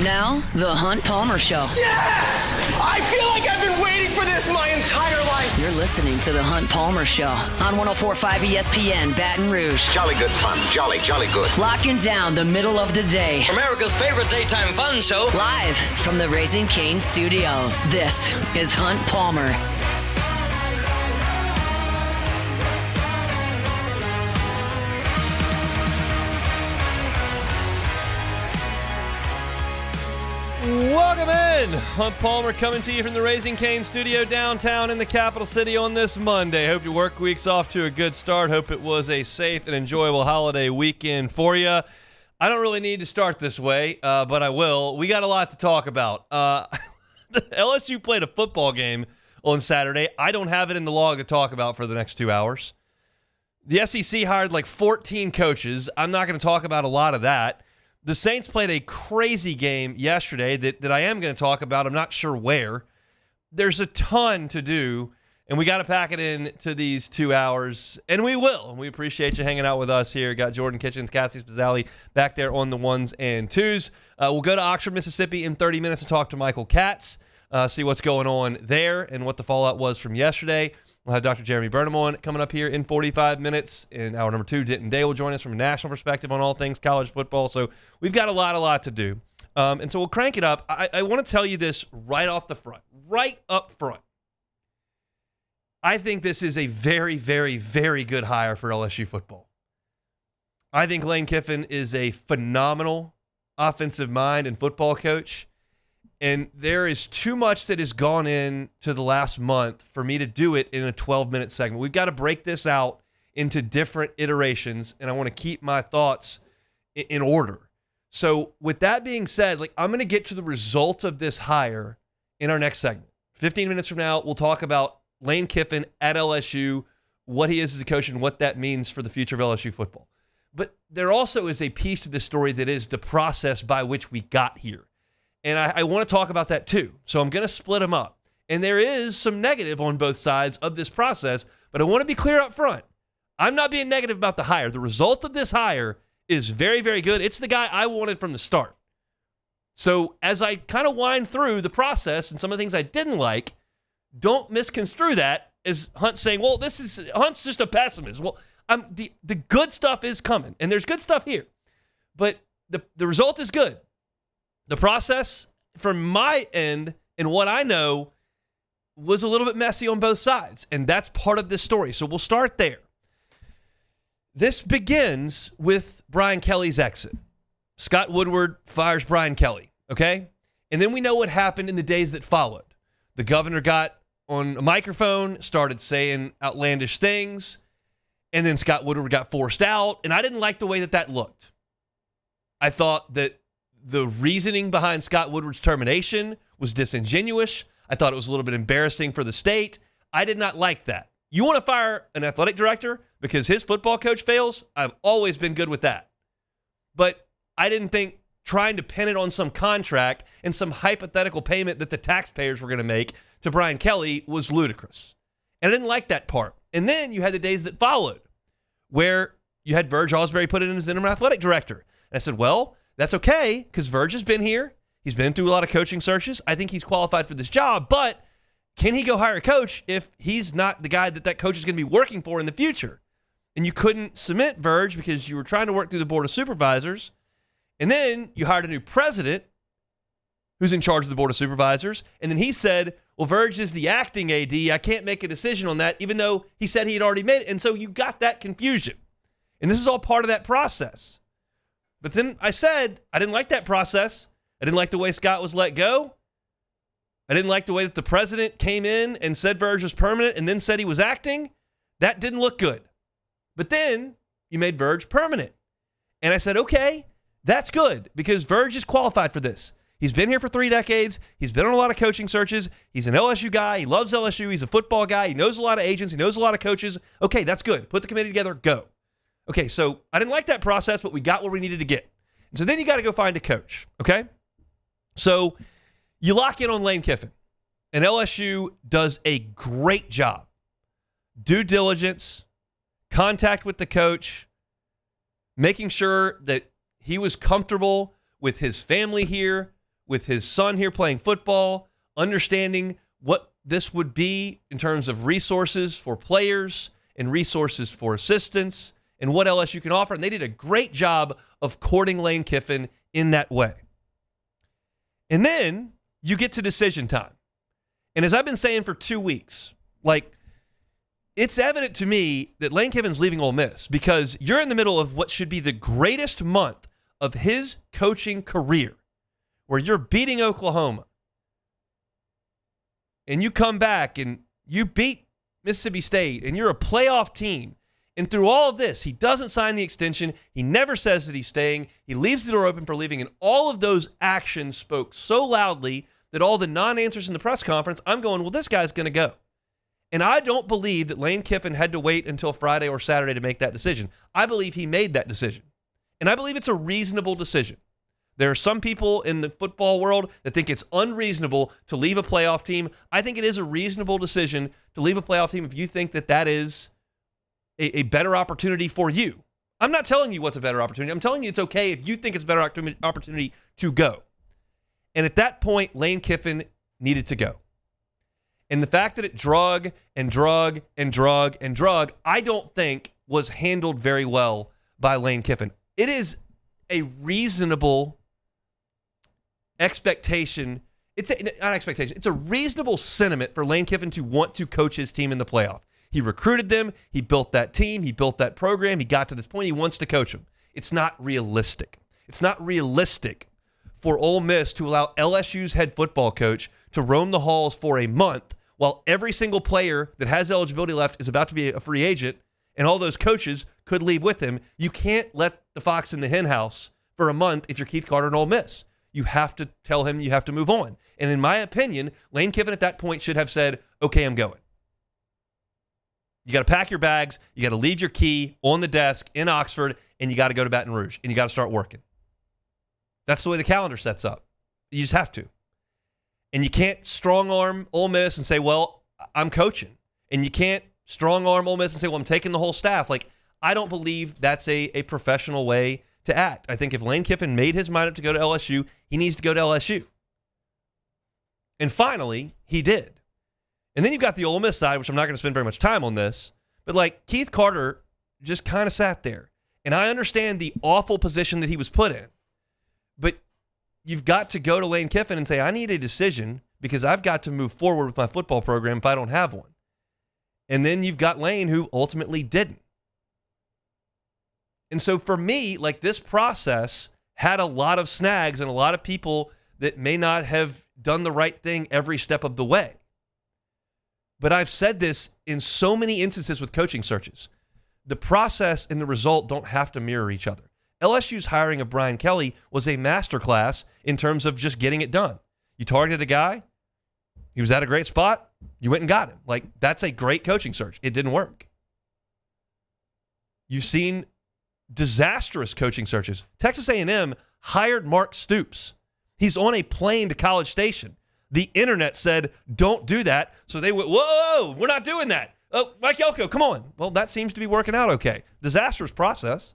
Now, The Hunt Palmer Show. Yes! I feel like I've been waiting for this my entire life. You're listening to The Hunt Palmer Show on 104.5 ESPN Baton Rouge. Jolly good fun. Jolly good. Locking down the middle of the day. America's favorite daytime fun show. Live from the Raising Cane studio. This is Hunt Palmer. Welcome in. Hunt Palmer coming to you from the Raising Cane studio downtown in the capital city on this Monday. Hope your work week's off to a good start. Hope it was a safe and enjoyable holiday weekend for you. I don't really need to start this way, but I will. We got a lot to talk about. LSU played a football game on Saturday. I don't have it in the log to talk about for the next 2 hours. The SEC hired like 14 coaches. I'm not going to talk about a lot of that. The Saints played a crazy game yesterday that I am going to talk about. I'm not sure where. There's a ton to do, and we got to pack it in to these 2 hours, and we will. And we appreciate you hanging out with us here. Got Jordan Kitchens, Cassie Spazzali back there on the ones and twos. We'll go to Oxford, Mississippi in 30 minutes to talk to Michael Katz, see what's going on there and what the fallout was from yesterday. We'll have Dr. Jeremy Burnham on coming up here in 45 minutes. In hour number 2, Denton Day will join us from a national perspective on all things college football. So we've got a lot to do. And so we'll crank it up. I want to tell you this right off the front, right up front. I think this is a very, very, very good hire for LSU football. I think Lane Kiffin is a phenomenal offensive mind and football coach. And there is too much that has gone into the last month for me to do it in a 12-minute segment. We've got to break this out into different iterations, and I want to keep my thoughts in order. So with that being said, I'm going to get to the results of this hire in our next segment. 15 minutes from now, we'll talk about Lane Kiffin at LSU, what he is as a coach, and what that means for the future of LSU football. But there also is a piece to this story that is the process by which we got here. And I want to talk about that too. So I'm going to split them up. And there is some negative on both sides of this process, but I want to be clear up front. I'm not being negative about the hire. The result of this hire is very, very good. It's the guy I wanted from the start. So as I kind of wind through the process and some of the things I didn't like, don't misconstrue that as Hunt saying, well, Hunt's just a pessimist. Well, the good stuff is coming, and there's good stuff here. But the result is good. The process from my end and what I know was a little bit messy on both sides, and that's part of this story. So we'll start there. This begins with Brian Kelly's exit. Scott Woodward fires Brian Kelly, okay? And then we know what happened in the days that followed. The governor got on a microphone, started saying outlandish things, and then Scott Woodward got forced out, and I didn't like the way that looked. I thought that the reasoning behind Scott Woodward's termination was disingenuous. I thought it was a little bit embarrassing for the state. I did not like that. You want to fire an athletic director because his football coach fails? I've always been good with that. But I didn't think trying to pin it on some contract and some hypothetical payment that the taxpayers were going to make to Brian Kelly was ludicrous. And I didn't like that part. And then you had the days that followed where you had Verge Osbury put in as interim athletic director. And I said, well, that's okay, because Verge has been here. He's been through a lot of coaching searches. I think he's qualified for this job, but can he go hire a coach if he's not the guy that coach is going to be working for in the future? And you couldn't submit Verge because you were trying to work through the board of supervisors, and then you hired a new president who's in charge of the board of supervisors, and then he said, well, Verge is the acting AD. I can't make a decision on that, even though he said he had already made it, and so you got that confusion. And this is all part of that process. But then I said I didn't like that process. I didn't like the way Scott was let go. I didn't like the way that the president came in and said Verge was permanent and then said he was acting. That didn't look good. But then you made Verge permanent. And I said, okay, that's good because Verge is qualified for this. He's been here for 3 decades. He's been on a lot of coaching searches. He's an LSU guy. He loves LSU. He's a football guy. He knows a lot of agents. He knows a lot of coaches. Okay, that's good. Put the committee together. Go. Okay, so I didn't like that process, but we got where we needed to get. And so then you got to go find a coach, okay? So you lock in on Lane Kiffin, and LSU does a great job. Due diligence, contact with the coach, making sure that he was comfortable with his family here, with his son here playing football, understanding what this would be in terms of resources for players and resources for assistants and what LSU can offer. And they did a great job of courting Lane Kiffin in that way. And then you get to decision time. And as I've been saying for 2 weeks, it's evident to me that Lane Kiffin's leaving Ole Miss because you're in the middle of what should be the greatest month of his coaching career, where you're beating Oklahoma. And you come back and you beat Mississippi State, and you're a playoff team. And through all of this, he doesn't sign the extension. He never says that he's staying. He leaves the door open for leaving. And all of those actions spoke so loudly that all the non-answers in the press conference, I'm going, well, this guy's going to go. And I don't believe that Lane Kiffin had to wait until Friday or Saturday to make that decision. I believe he made that decision. And I believe it's a reasonable decision. There are some people in the football world that think it's unreasonable to leave a playoff team. I think it is a reasonable decision to leave a playoff team if you think that that is a better opportunity for you. I'm not telling you what's a better opportunity. I'm telling you it's okay if you think it's a better opportunity to go. And at that point, Lane Kiffin needed to go. And the fact that it drug, I don't think was handled very well by Lane Kiffin. It is a reasonable expectation. It's a reasonable sentiment for Lane Kiffin to want to coach his team in the playoff. He recruited them. He built that team. He built that program. He got to this point. He wants to coach them. It's not realistic. It's not realistic for Ole Miss to allow LSU's head football coach to roam the halls for a month while every single player that has eligibility left is about to be a free agent and all those coaches could leave with him. You can't let the fox in the hen house for a month if you're Keith Carter and Ole Miss. You have to tell him you have to move on. And in my opinion, Lane Kiffin at that point should have said, okay, I'm going. You got to pack your bags. You got to leave your key on the desk in Oxford, and you got to go to Baton Rouge, and you got to start working. That's the way the calendar sets up. You just have to. And you can't strong-arm Ole Miss and say, well, I'm coaching. And you can't strong-arm Ole Miss and say, well, I'm taking the whole staff. I don't believe that's a professional way to act. I think if Lane Kiffin made his mind up to go to LSU, he needs to go to LSU. And finally, he did. And then you've got the Ole Miss side, which I'm not going to spend very much time on this, but Keith Carter just kind of sat there. And I understand the awful position that he was put in. But you've got to go to Lane Kiffin and say, I need a decision because I've got to move forward with my football program if I don't have one. And then you've got Lane who ultimately didn't. And so for me, this process had a lot of snags and a lot of people that may not have done the right thing every step of the way. But I've said this in so many instances with coaching searches. The process and the result don't have to mirror each other. LSU's hiring of Brian Kelly was a masterclass in terms of just getting it done. You targeted a guy, he was at a great spot, you went and got him. That's a great coaching search. It didn't work. You've seen disastrous coaching searches. Texas A&M hired Mark Stoops. He's on a plane to College Station. The internet said, don't do that. So they went, whoa, we're not doing that. Oh, Mike Elko, come on. Well, that seems to be working out okay. Disastrous process.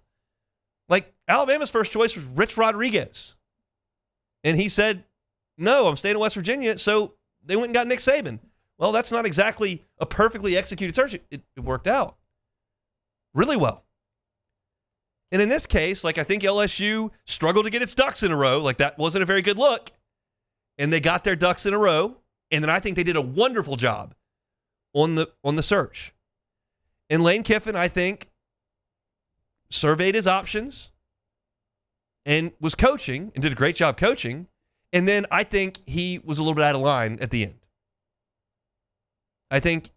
Alabama's first choice was Rich Rodriguez. And he said, no, I'm staying in West Virginia. So they went and got Nick Saban. Well, that's not exactly a perfectly executed search. It worked out really well. And in this case, I think LSU struggled to get its ducks in a row. That wasn't a very good look. And they got their ducks in a row. And then I think they did a wonderful job on the search. And Lane Kiffin, I think, surveyed his options and was coaching and did a great job coaching. And then I think he was a little bit out of line at the end. I think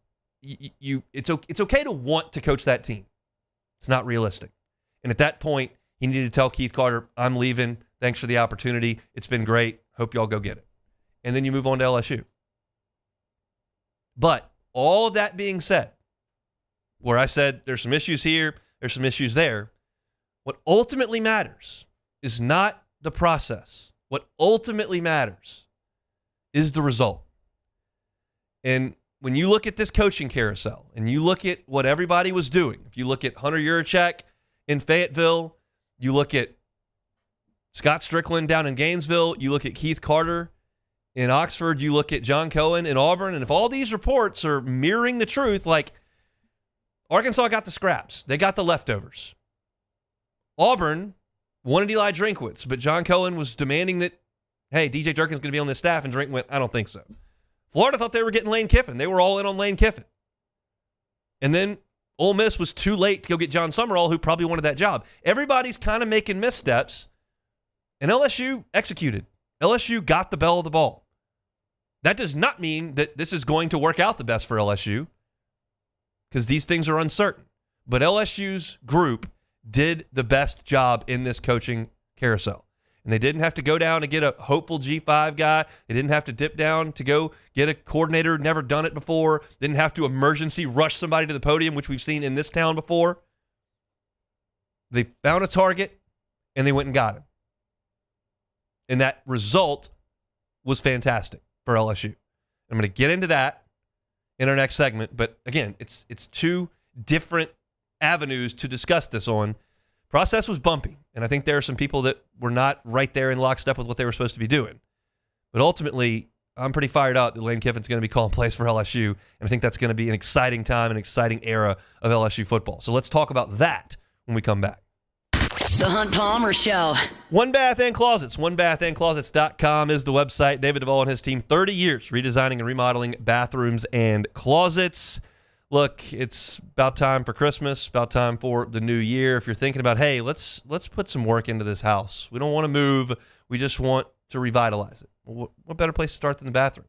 it's okay to want to coach that team. It's not realistic. And at that point, he needed to tell Keith Carter, I'm leaving. Thanks for the opportunity. It's been great. Hope y'all go get it. And then you move on to LSU. But all of that being said, where I said there's some issues here, there's some issues there, what ultimately matters is not the process. What ultimately matters is the result. And when you look at this coaching carousel and you look at what everybody was doing, if you look at Hunter Yurachek in Fayetteville, you look at Scott Strickland down in Gainesville. You look at Keith Carter in Oxford. You look at John Cohen in Auburn. And if all these reports are mirroring the truth, like Arkansas got the scraps. They got the leftovers. Auburn wanted Eli Drinkwitz, but John Cohen was demanding that, hey, DJ Durkin's going to be on this staff, and Drink went, I don't think so. Florida thought they were getting Lane Kiffin. They were all in on Lane Kiffin. And then Ole Miss was too late to go get John Summerall, who probably wanted that job. Everybody's kind of making missteps, and LSU executed. LSU got the bell of the ball. That does not mean that this is going to work out the best for LSU, because these things are uncertain. But LSU's group did the best job in this coaching carousel. And they didn't have to go down and get a hopeful G5 guy. They didn't have to dip down to go get a coordinator, never done it before. They didn't have to emergency rush somebody to the podium, which we've seen in this town before. They found a target, and they went and got him. And that result was fantastic for LSU. I'm going to get into that in our next segment. But again, it's two different avenues to discuss this on. Process was bumpy, and I think there are some people that were not right there in lockstep with what they were supposed to be doing. But ultimately, I'm pretty fired up that Lane Kiffin's going to be calling plays for LSU, and I think that's going to be an exciting time, an exciting era of LSU football. So let's talk about that when we come back. The Hunt Palmer Show. One Bath and Closets. OneBathAndClosets.com is the website. David Duvall and his team, 30 years redesigning and remodeling bathrooms and closets. Look, it's about time for Christmas, about time for the new year. If you're thinking about, hey, let's put some work into this house. We don't want to move. We just want to revitalize it. Well, what better place to start than the bathroom?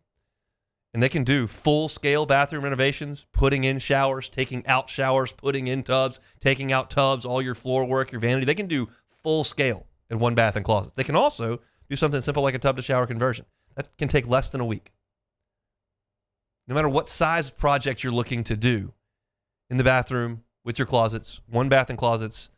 And they can do full-scale bathroom renovations, putting in showers, taking out showers, putting in tubs, taking out tubs, all your floor work, your vanity. They can do full-scale in One Bath and Closets. They can also do something simple like a tub-to-shower conversion. That can take less than a week. No matter what size project you're looking to do in the bathroom with your closets, One Bath and Closets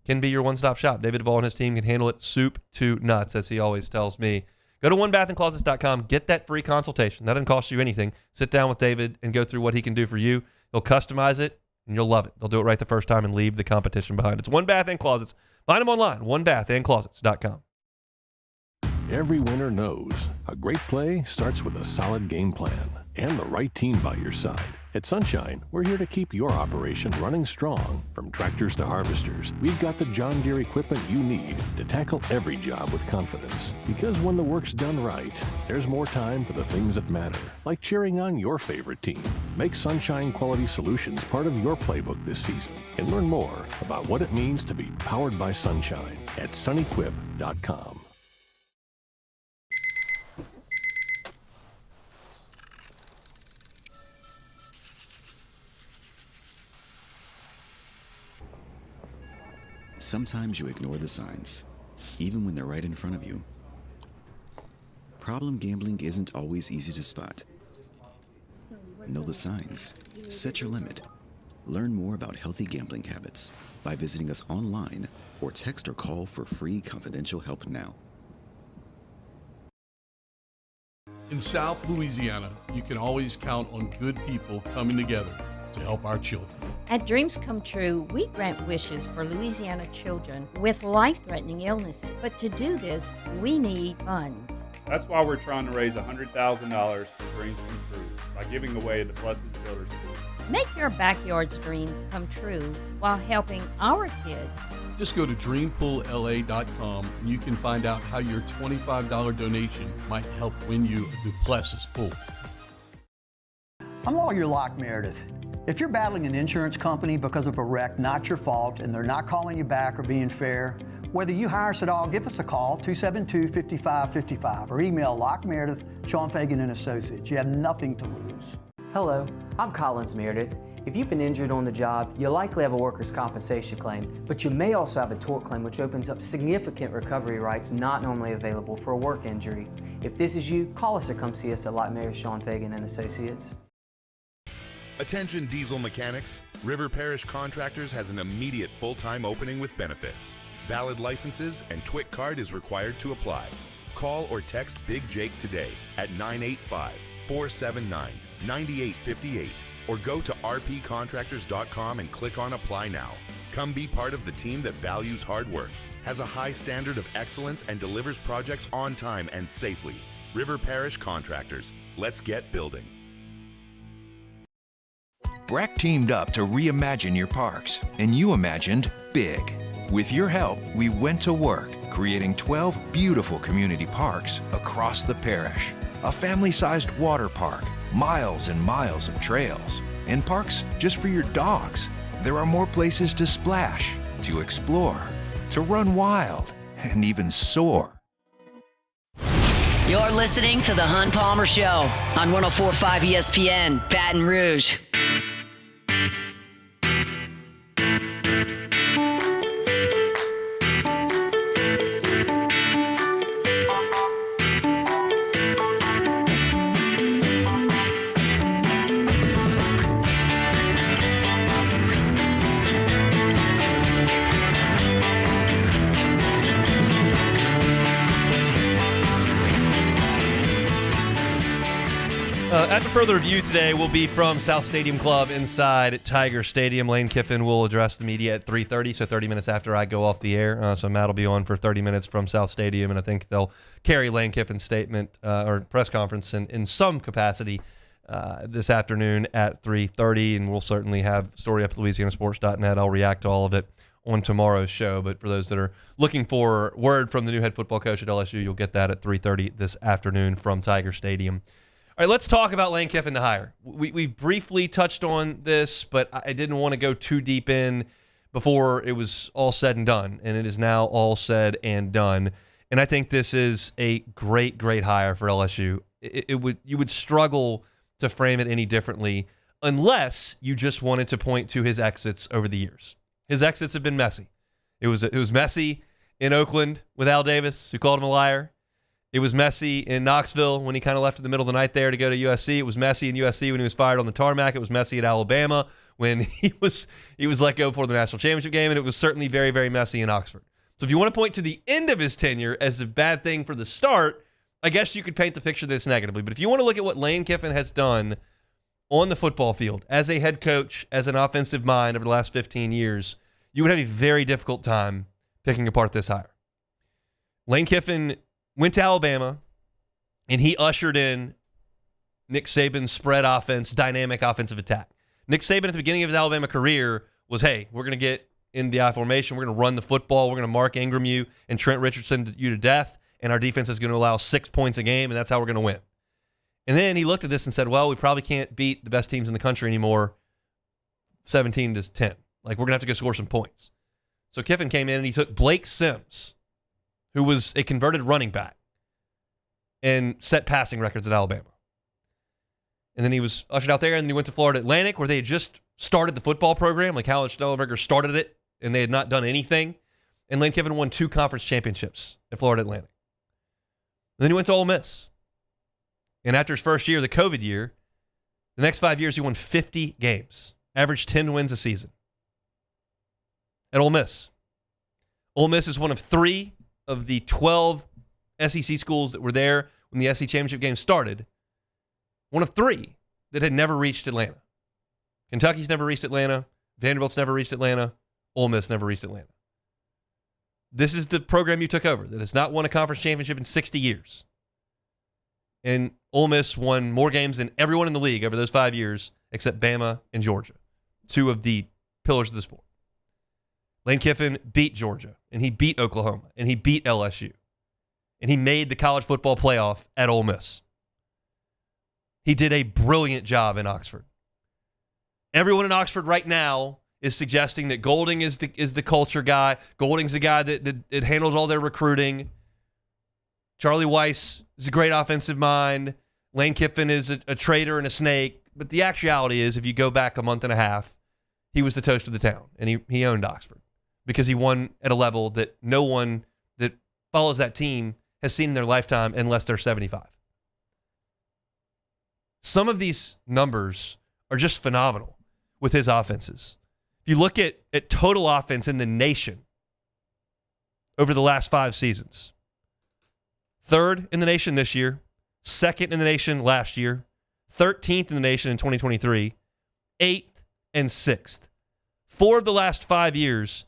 can be your one-stop shop. David Duvall and his team can handle it soup to nuts, as he always tells me. Go to onebathandclosets.com. Get that free consultation. That doesn't cost you anything. Sit down with David and go through what he can do for you. He'll customize it, and you'll love it. They'll do it right the first time and leave the competition behind. It's One Bath and Closets. Find them online, onebathandclosets.com. Every winner knows a great play starts with a solid game plan and the right team by your side. At Sunshine, we're here to keep your operation running strong. From tractors to harvesters, we've got the John Deere equipment you need to tackle every job with confidence. Because when the work's done right, there's more time for the things that matter, like cheering on your favorite team. Make Sunshine Quality Solutions part of your playbook this season and learn more about what it means to be powered by Sunshine at sunequip.com. Sometimes you ignore the signs, even when they're right in front of you. Problem gambling isn't always easy to spot. Know the signs. Set your limit. Learn more about healthy gambling habits by visiting us online or text or call for free confidential help now. In South Louisiana, you can always count on good people coming together to help our children. At Dreams Come True, we grant wishes for Louisiana children with life-threatening illnesses. But to do this, we need funds. That's why we're trying to raise $100,000 for Dreams Come True by giving away the Blessed Children's School. Make your backyard's dream come true while helping our kids. Just go to dreampoolla.com and you can find out how your $25 donation might help win you a Duplessis pool. I'm Lawyer Locke Meredith. If you're battling an insurance company because of a wreck not your fault and they're not calling you back or being fair, whether you hire us at all, give us a call, 272-5555, or email Locke Meredith, Sean Fagan and Associates. You have nothing to lose. Hello, I'm Collins Meredith. If you've been injured on the job, you'll likely have a workers' compensation claim, but you may also have a tort claim, which opens up significant recovery rights not normally available for a work injury. If this is you, call us or come see us at Locke Meredith, Sean Fagan and Associates. Attention diesel mechanics, River Parish Contractors has an immediate full-time opening with benefits. Valid licenses and TWIC card is required to apply. Call or text Big Jake today at 985-479-9858 or go to rpcontractors.com and click on Apply Now. Come be part of the team that values hard work. has a high standard of excellence and delivers projects on time and safely. River Parish Contractors. Let's get building. Breck teamed up to reimagine your parks, and you imagined big. With your help, we went to work, creating 12 beautiful community parks across the parish. A family-sized water park, miles and miles of trails, and parks just for your dogs. There are more places to splash, to explore, to run wild, and even soar. You're listening to The Hunt Palmer Show on 104.5 ESPN, Baton Rouge. After further review today will be from South Stadium Club inside Tiger Stadium. Lane Kiffin will address the media at 3:30, so 30 minutes after I go off the air. So Matt will be on for 30 minutes from South Stadium, and I think they'll carry Lane Kiffin's statement or press conference in some capacity this afternoon at 3:30, and we'll certainly have story up at LouisianaSports.net. I'll react to all of it on tomorrow's show, but for those that are looking for word from the new head football coach at LSU, you'll get that at 3:30 this afternoon from Tiger Stadium. All right, let's talk about Lane Kiffin, the hire. We briefly touched on this, but I didn't want to go too deep in before it was all said and done, and it is now all said and done. And I think this is a great, great hire for LSU. You would struggle to frame it any differently unless you just wanted to point to his exits over the years. His exits have been messy. It was messy in Oakland with Al Davis, who called him a liar. It was messy in Knoxville when he kind of left in the middle of the night there to go to USC. It was messy in USC when he was fired on the tarmac. It was messy at Alabama when he was let go for the national championship game, and it was certainly very, very messy in Oxford. So if you want to point to the end of his tenure as a bad thing for the start, I guess you could paint the picture this negatively. But if you want to look at what Lane Kiffin has done on the football field as a head coach, as an offensive mind over the last 15 years, you would have a very difficult time picking apart this hire. Lane Kiffin went to Alabama, and he ushered in Nick Saban's spread offense, dynamic offensive attack. Nick Saban at the beginning of his Alabama career was, hey, we're going to get in the I formation, we're going to run the football, we're going to Mark Ingram you and Trent Richardson you to death, and our defense is going to allow 6 points a game, and that's how we're going to win. And then he looked at this and said, well, we probably can't beat the best teams in the country anymore 17-10. Like, we're going to have to go score some points. So Kiffin came in, and he took Blake Sims, who was a converted running back, and set passing records at Alabama. And then he was ushered out there, and then he went to Florida Atlantic, where they had just started the football program, like Howard Schnellenberger started it, and they had not done anything. And Lane Kiffin won 2 conference championships at Florida Atlantic. And then he went to Ole Miss. And after his first year, the COVID year, the next 5 years he won 50 games, averaged 10 wins a season at Ole Miss. Ole Miss is one of 3 of the 12 SEC schools that were there when the SEC championship game started. One of 3 that had never reached Atlanta. Kentucky's never reached Atlanta. Vanderbilt's never reached Atlanta. Ole Miss never reached Atlanta. This is the program you took over that has not won a conference championship in 60 years. And Ole Miss won more games than everyone in the league over those 5 years except Bama and Georgia, 2 of the pillars of the sport. Lane Kiffin beat Georgia, and he beat Oklahoma, and he beat LSU, and he made the college football playoff at Ole Miss. He did a brilliant job in Oxford. Everyone in Oxford right now is suggesting that Golding is the culture guy. Golding's the guy that handles all their recruiting. Charlie Weiss is a great offensive mind. Lane Kiffin is a traitor and a snake. But the actuality is, if you go back a month and a half, he was the toast of the town, and he owned Oxford because he won at a level that no one that follows that team has seen in their lifetime unless they're 75. Some of these numbers are just phenomenal with his offenses. If you look at total offense in the nation over the last 5 seasons, 3rd in the nation this year, 2nd in the nation last year, 13th in the nation in 2023, 8th and 6th. 4 of the last 5 years,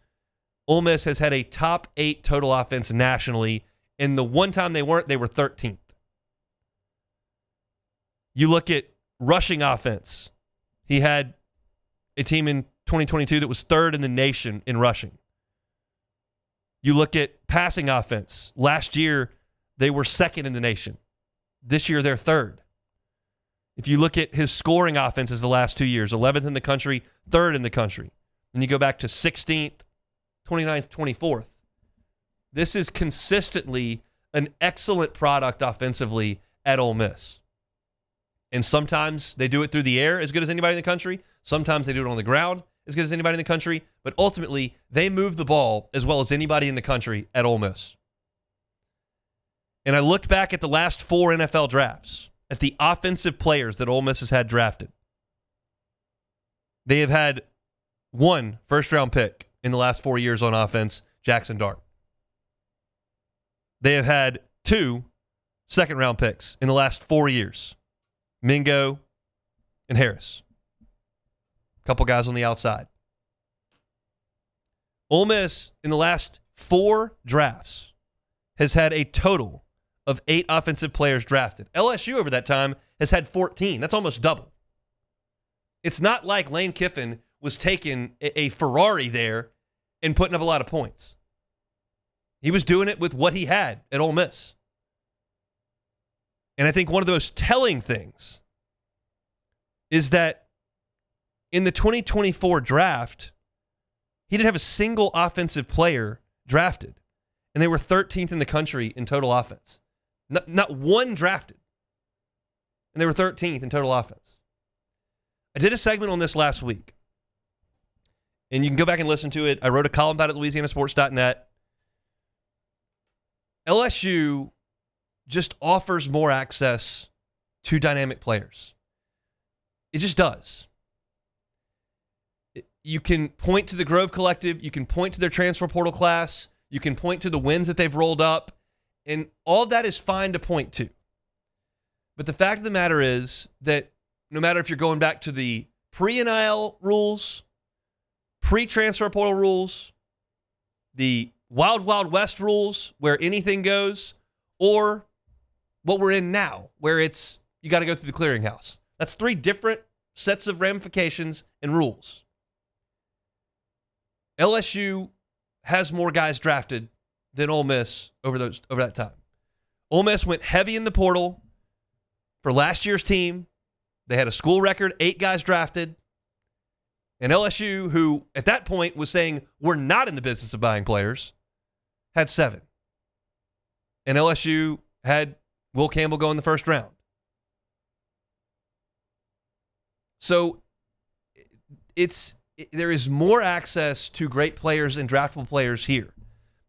Ole Miss has had a top 8 total offense nationally, and the one time they weren't, they were 13th. You look at rushing offense. He had a team in 2022 that was 3rd in the nation in rushing. You look at passing offense. Last year, they were 2nd in the nation. This year, they're 3rd. If you look at his scoring offenses the last 2 years, 11th in the country, 3rd in the country. And you go back to 16th, 29th, 24th. This is consistently an excellent product offensively at Ole Miss. And sometimes they do it through the air as good as anybody in the country. Sometimes they do it on the ground as good as anybody in the country. But ultimately, they move the ball as well as anybody in the country at Ole Miss. And I looked back at the last 4 NFL drafts, at the offensive players that Ole Miss has had drafted. They have had 1 first-round pick in the last 4 years on offense, Jackson Dart. They have had 2 second-round picks in the last 4 years, Mingo and Harris. A couple guys on the outside. Ole Miss, in the last 4 drafts, has had a total of 8 offensive players drafted. LSU over that time has had 14. That's almost double. It's not like Lane Kiffin was taking a Ferrari there and putting up a lot of points. He was doing it with what he had at Ole Miss. And I think one of the most telling things is that in the 2024 draft, he didn't have a single offensive player drafted. And they were 13th in the country in total offense. Not one drafted. And they were 13th in total offense. I did a segment on this last week. And you can go back and listen to it. I wrote a column about it at LouisianaSports.net. LSU just offers more access to dynamic players. It just does. You can point to the Grove Collective. You can point to their transfer portal class. You can point to the wins that they've rolled up. And all of that is fine to point to. But the fact of the matter is that no matter if you're going back to the pre-NIL rules, pre-transfer portal rules, the Wild Wild West rules where anything goes, or what we're in now where it's you got to go through the clearinghouse. That's 3 different sets of ramifications and rules. LSU has more guys drafted than Ole Miss over that time. Ole Miss went heavy in the portal for last year's team. They had a school record, 8 guys drafted. And LSU, who at that point was saying, we're not in the business of buying players, had 7. And LSU had Will Campbell go in the first round. So there is more access to great players and draftable players here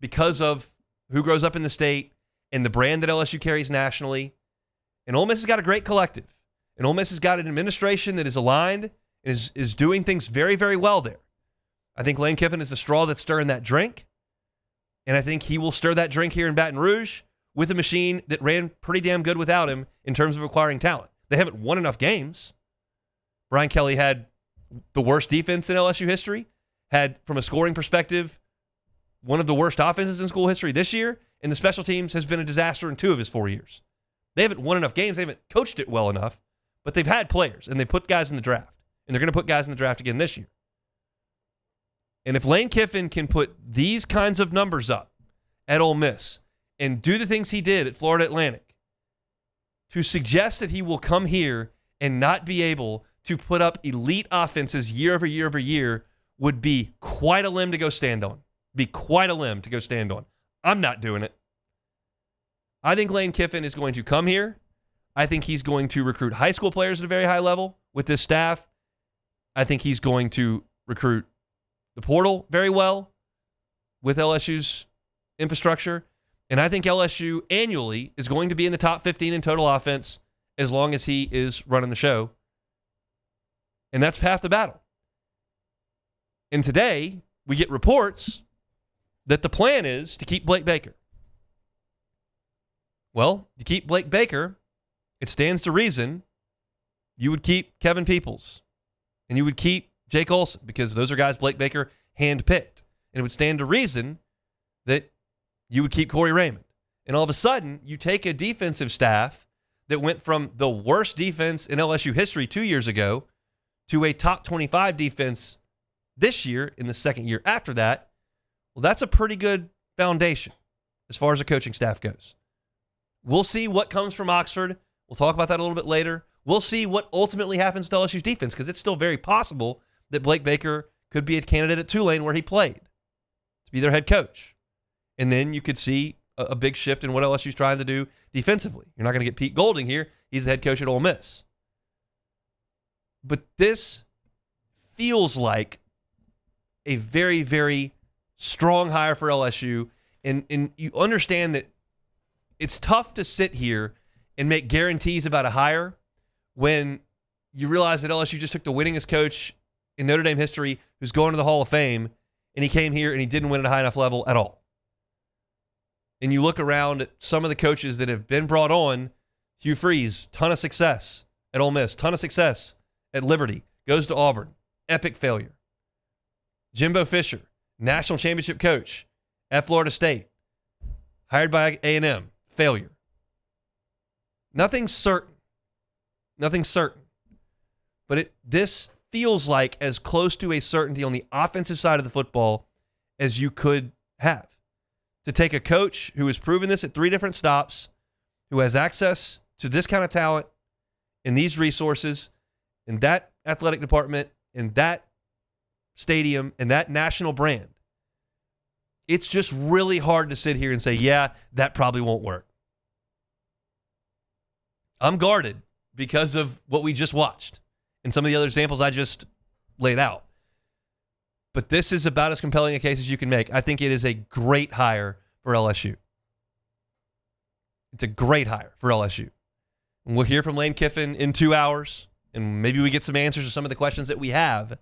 because of who grows up in the state and the brand that LSU carries nationally. And Ole Miss has got a great collective. And Ole Miss has got an administration that is aligned and is doing things very, very well there. I think Lane Kiffin is the straw that's stirring that drink. And I think he will stir that drink here in Baton Rouge with a machine that ran pretty damn good without him in terms of acquiring talent. They haven't won enough games. Brian Kelly had the worst defense in LSU history, had, from a scoring perspective, one of the worst offenses in school history this year, and the special teams has been a disaster in 2 of his 4 years. They haven't won enough games. They haven't coached it well enough, but they've had players, and they put guys in the draft, and they're going to put guys in the draft again this year. And if Lane Kiffin can put these kinds of numbers up at Ole Miss and do the things he did at Florida Atlantic to suggest that he will come here and not be able to put up elite offenses year over year over year would be quite a limb to go stand on. Be quite a limb to go stand on. I'm not doing it. I think Lane Kiffin is going to come here. I think he's going to recruit high school players at a very high level with this staff. I think he's going to recruit the portal very well with LSU's infrastructure. And I think LSU annually is going to be in the top 15 in total offense as long as he is running the show. And that's half the battle. And today, we get reports that the plan is to keep Blake Baker. Well, to keep Blake Baker, it stands to reason you would keep Kevin Peoples and you would keep Jake Olson because those are guys Blake Baker handpicked. And it would stand to reason that you would keep Corey Raymond. And all of a sudden, you take a defensive staff that went from the worst defense in LSU history 2 years ago to a top 25 defense this year in the second year after that. Well, that's a pretty good foundation as far as the coaching staff goes. We'll see what comes from Oxford. We'll talk about that a little bit later. We'll see what ultimately happens to LSU's defense, because it's still very possible that Blake Baker could be a candidate at Tulane where he played to be their head coach. And then you could see a big shift in what LSU's trying to do defensively. You're not going to get Pete Golding here. He's the head coach at Ole Miss. But this feels like a very, very strong hire for LSU. And you understand that it's tough to sit here and make guarantees about a hire when you realize that LSU just took the winningest coach in Notre Dame history who's going to the Hall of Fame, and he came here and he didn't win at a high enough level at all. And you look around at some of the coaches that have been brought on. Hugh Freeze, ton of success at Ole Miss, ton of success at Liberty, goes to Auburn, epic failure. Jimbo Fisher, national championship coach at Florida State, hired by A&M, failure. Nothing's certain. Nothing's certain. But this feels like as close to a certainty on the offensive side of the football as you could have. To take a coach who has proven this at 3 different stops, who has access to this kind of talent and these resources and that athletic department and that stadium and that national brand, it's just really hard to sit here and say, yeah, that probably won't work. I'm guarded because of what we just watched and some of the other examples I just laid out. But this is about as compelling a case as you can make. I think it is a great hire for LSU. It's a great hire for LSU. And we'll hear from Lane Kiffin in 2 hours, and maybe we get some answers to some of the questions that we have.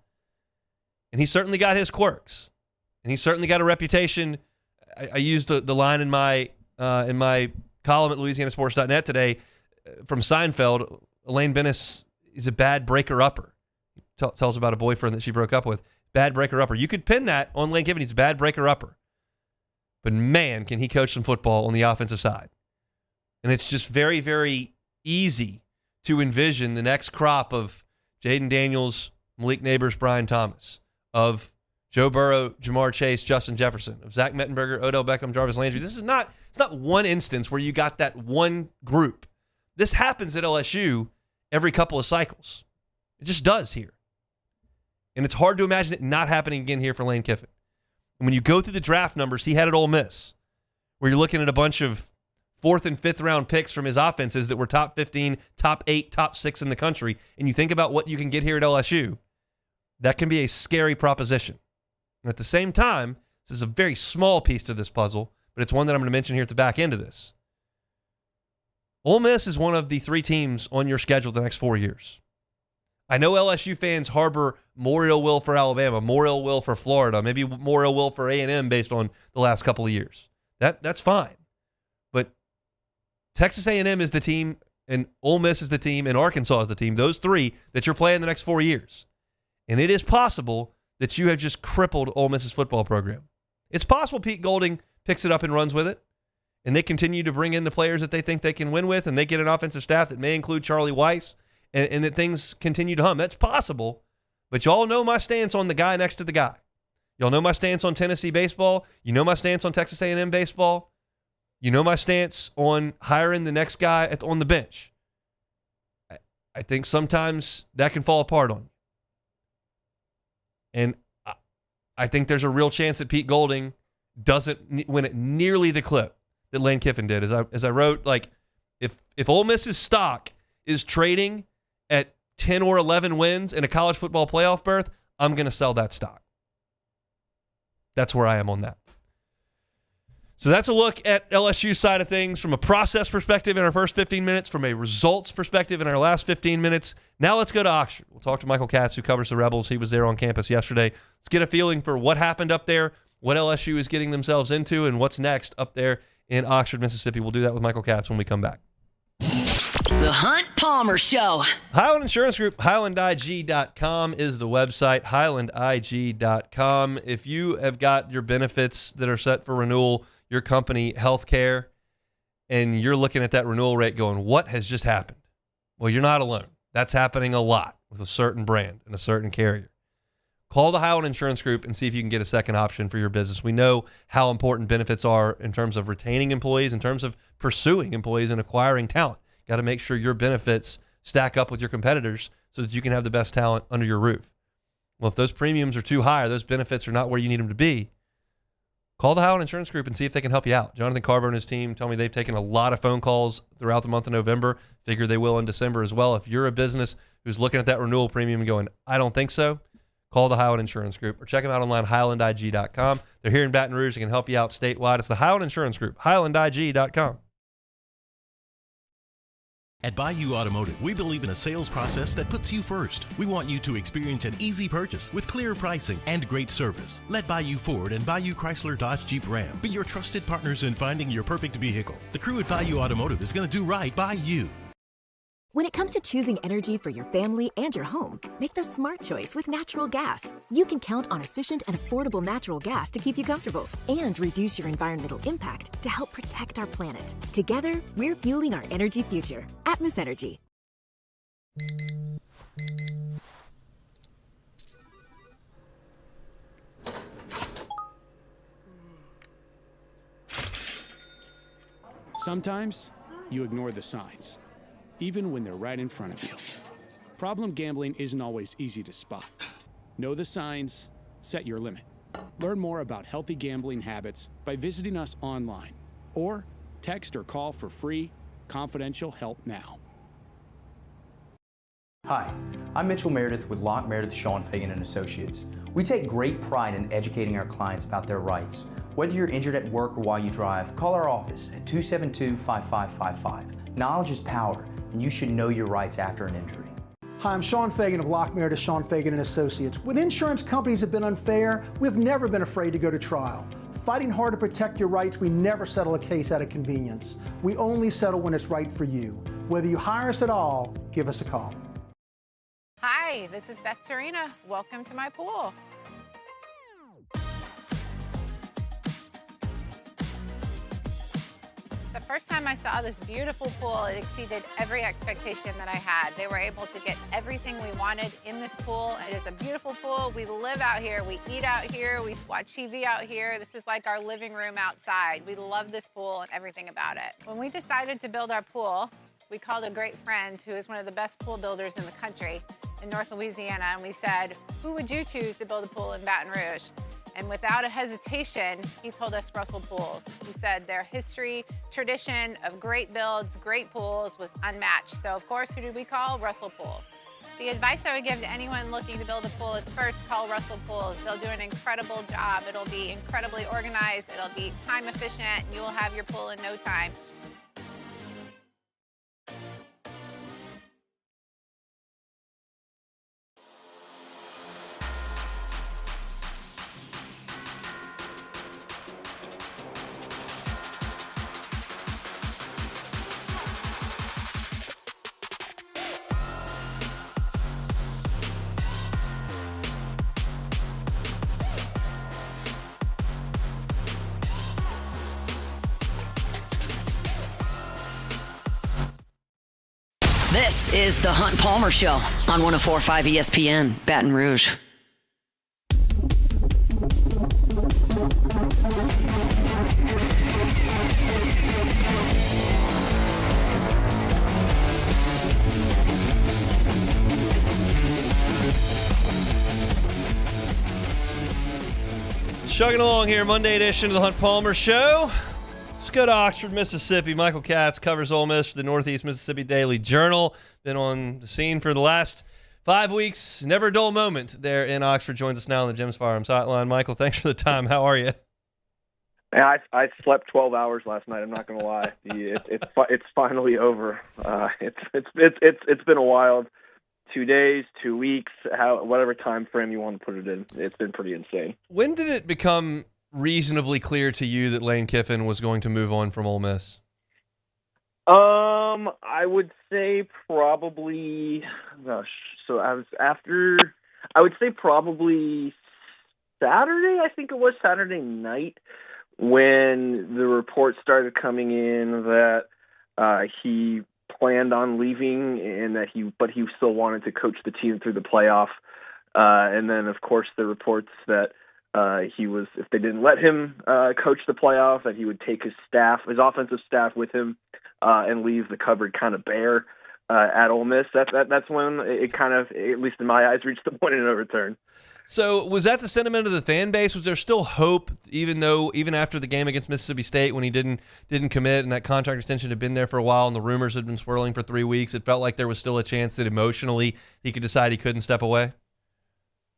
And he's certainly got his quirks. And he's certainly got a reputation. I used the line in my column at LouisianaSports.net today from Seinfeld. Elaine Bennis is a bad breaker-upper. Tells about a boyfriend that she broke up with. Bad breaker-upper. You could pin that on Lane Kiffin. He's a bad breaker-upper. But man, can he coach some football on the offensive side. And it's just very, very easy to envision the next crop of Jaden Daniels, Malik Neighbors, Brian Thomas, of Joe Burrow, Jamar Chase, Justin Jefferson, of Zach Mettenberger, Odell Beckham, Jarvis Landry. It's not one instance where you got that one group. This happens at LSU every couple of cycles. It just does here. And it's hard to imagine it not happening again here for Lane Kiffin. And when you go through the draft numbers he had at Ole Miss, where you're looking at a bunch of 4th and 5th round picks from his offenses that were top 15, top 8, top 6 in the country, and you think about what you can get here at LSU, that can be a scary proposition. And at the same time, this is a very small piece to this puzzle, but it's one that I'm going to mention here at the back end of this. Ole Miss is one of the 3 teams on your schedule the next 4 years. I know LSU fans harbor more ill will for Alabama, more ill will for Florida, maybe more ill will for A&M based on the last couple of years. That's fine. But Texas A&M is the team, and Ole Miss is the team, and Arkansas is the team, those 3 that you're playing the next 4 years. And it is possible that you have just crippled Ole Miss's football program. It's possible Pete Golding picks it up and runs with it, and they continue to bring in the players that they think they can win with, and they get an offensive staff that may include Charlie Weiss, and that things continue to hum. That's possible, but y'all know my stance on the guy next to the guy. Y'all know my stance on Tennessee baseball. You know my stance on Texas A&M baseball. You know my stance on hiring the next guy on the bench. I think sometimes that can fall apart on you. And I think there's a real chance that Pete Golding doesn't win at nearly the clip that Lane Kiffin did. As I wrote, like, if Ole Miss's stock is trading at 10 or 11 wins in a college football playoff berth, I'm going to sell that stock. That's where I am on that. So that's a look at LSU's side of things from a process perspective in our first 15 minutes, from a results perspective in our last 15 minutes. Now let's go to Oxford. We'll talk to Michael Katz, who covers the Rebels. He was there on campus yesterday. Let's get a feeling for what happened up there, what LSU is getting themselves into, and what's next up there in Oxford, Mississippi. We'll do that with Michael Katz when we come back. The Hunt Palmer Show. Highland Insurance Group, HighlandIG.com is the website, HighlandIG.com. If you have got your benefits that are set for renewal, your company, healthcare, and you're looking at that renewal rate going, what has just happened? Well, you're not alone. That's happening a lot with a certain brand and a certain carrier. Call the Highland Insurance Group and see if you can get a second option for your business. We know how important benefits are in terms of retaining employees, in terms of pursuing employees and acquiring talent. Got to make sure your benefits stack up with your competitors so that you can have the best talent under your roof. Well, if those premiums are too high or those benefits are not where you need them to be, call the Highland Insurance Group and see if they can help you out. Jonathan Carver and his team tell me they've taken a lot of phone calls throughout the month of November. Figure they will in December as well. If you're a business who's looking at that renewal premium and going, I don't think so, call the Highland Insurance Group or check them out online, HighlandIG.com. They're here in Baton Rouge. They can help you out statewide. It's the Highland Insurance Group, HighlandIG.com. At Bayou Automotive, we believe in a sales process that puts you first. We want you to experience an easy purchase with clear pricing and great service. Let Bayou Ford and Bayou Chrysler Dodge Jeep Ram be your trusted partners in finding your perfect vehicle. The crew at Bayou Automotive is going to do right by you. When it comes to choosing energy for your family and your home, make the smart choice with natural gas. You can count on efficient and affordable natural gas to keep you comfortable and reduce your environmental impact to help protect our planet. Together, we're fueling our energy future. Atmos Energy. Sometimes you ignore the signs, even when they're right in front of you. Problem gambling isn't always easy to spot. Know the signs, set your limit. Learn more about healthy gambling habits by visiting us online or text or call for free, confidential help now. Hi, I'm Mitchell Meredith with Locke Meredith, Sean Fagan & Associates. We take great pride in educating our clients about their rights. Whether you're injured at work or while you drive, call our office at 272-5555. Knowledge is power, and you should know your rights after an injury. Hi, I'm Sean Fagan of Locke Meredith, Sean Fagan & Associates. When insurance companies have been unfair, we've never been afraid to go to trial. Fighting hard to protect your rights, we never settle a case out of convenience. We only settle when it's right for you. Whether you hire us at all, give us a call. Hi, this is Beth Serena. Welcome to my pool. The first time I saw this beautiful pool, it exceeded every expectation that I had. They were able to get everything we wanted in this pool. It is a beautiful pool. We live out here, we eat out here, we watch TV out here. This is like our living room outside. We love this pool and everything about it. When we decided to build our pool, we called a great friend who is one of the best pool builders in the country in North Louisiana, and we said, who would you choose to build a pool in Baton Rouge? And without a hesitation, he told us Russell Pools. He said their history, tradition of great builds, great pools was unmatched. So of course, who did we call? Russell Pools. The advice I would give to anyone looking to build a pool is first call Russell Pools. They'll do an incredible job. It'll be incredibly organized. It'll be time efficient. And you will have your pool in no time. This is the Hunt Palmer Show on 104.5 ESPN, Baton Rouge. Chugging along here, Monday edition of the Hunt Palmer Show. Let's go to Oxford, Mississippi. Michael Katz covers Ole Miss for the Northeast Mississippi Daily Journal. Been on the scene for the last 5 weeks. Never a dull moment there in Oxford. Joins us now on the Jim's Firearms Hotline. Michael, thanks for the time. How are you? Man, I slept 12 hours last night. I'm not going to lie. It's finally over. It's been a wild 2 days, 2 weeks, whatever time frame you want to put it in. It's been pretty insane. When did it become reasonably clear to you that Lane Kiffin was going to move on from Ole Miss? I would say probably, I would say probably Saturday, I think it was Saturday night, when the reports started coming in that he planned on leaving and that he still wanted to coach the team through the playoff. And then, of course, the reports that if they didn't let him coach the playoff, that he would take his offensive staff with him and leave the cupboard kind of bare at Ole Miss. That's when it kind of, at least in my eyes, reached the point of no return. So was that the sentiment of the fan base? Was there still hope, even after the game against Mississippi State when he didn't commit and that contract extension had been there for a while and the rumors had been swirling for 3 weeks, it felt like there was still a chance that emotionally he could decide he couldn't step away?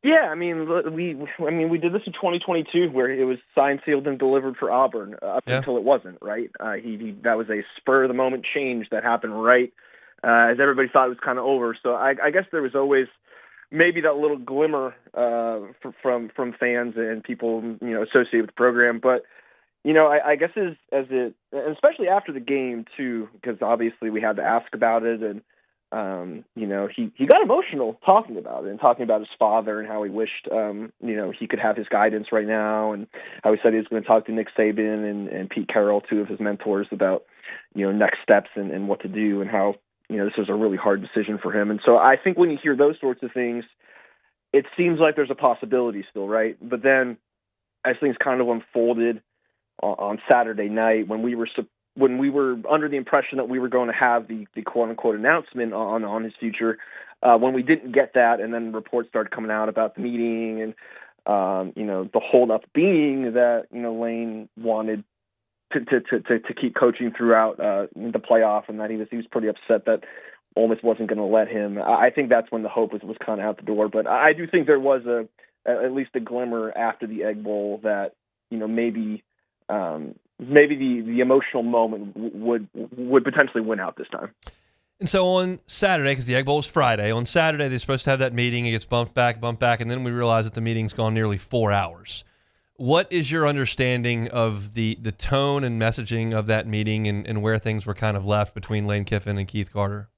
Yeah, I mean, we did this in 2022 where it was signed, sealed, and delivered for Auburn until it wasn't, right? That was a spur of the moment change that happened right as everybody thought it was kind of over. So I guess there was always maybe that little glimmer from fans and people associated with the program, but I guess as it, and especially after the game too, because obviously we had to ask about it, and he got emotional talking about it and talking about his father and how he wished he could have his guidance right now, and how he said he was going to talk to Nick Saban and Pete Carroll, two of his mentors, about next steps and what to do, and how this was a really hard decision for him. And so I think when you hear those sorts of things, it seems like there's a possibility still, right? But then as things kind of unfolded on Saturday night, when we were under the impression that we were going to have the quote-unquote announcement on his future, when we didn't get that, and then reports started coming out about the meeting, and the holdup being that Lane wanted to keep coaching throughout the playoff, and that he was pretty upset that Ole Miss wasn't going to let him. I think that's when the hope was kind of out the door. But I do think there was at least a glimmer after the Egg Bowl that maybe the emotional moment would potentially win out this time. And so on Saturday, because the Egg Bowl was Friday, on Saturday they're supposed to have that meeting. It gets bumped back, and then we realize that the meeting's gone nearly 4 hours. What is your understanding of the tone and messaging of that meeting and where things were kind of left between Lane Kiffin and Keith Carter?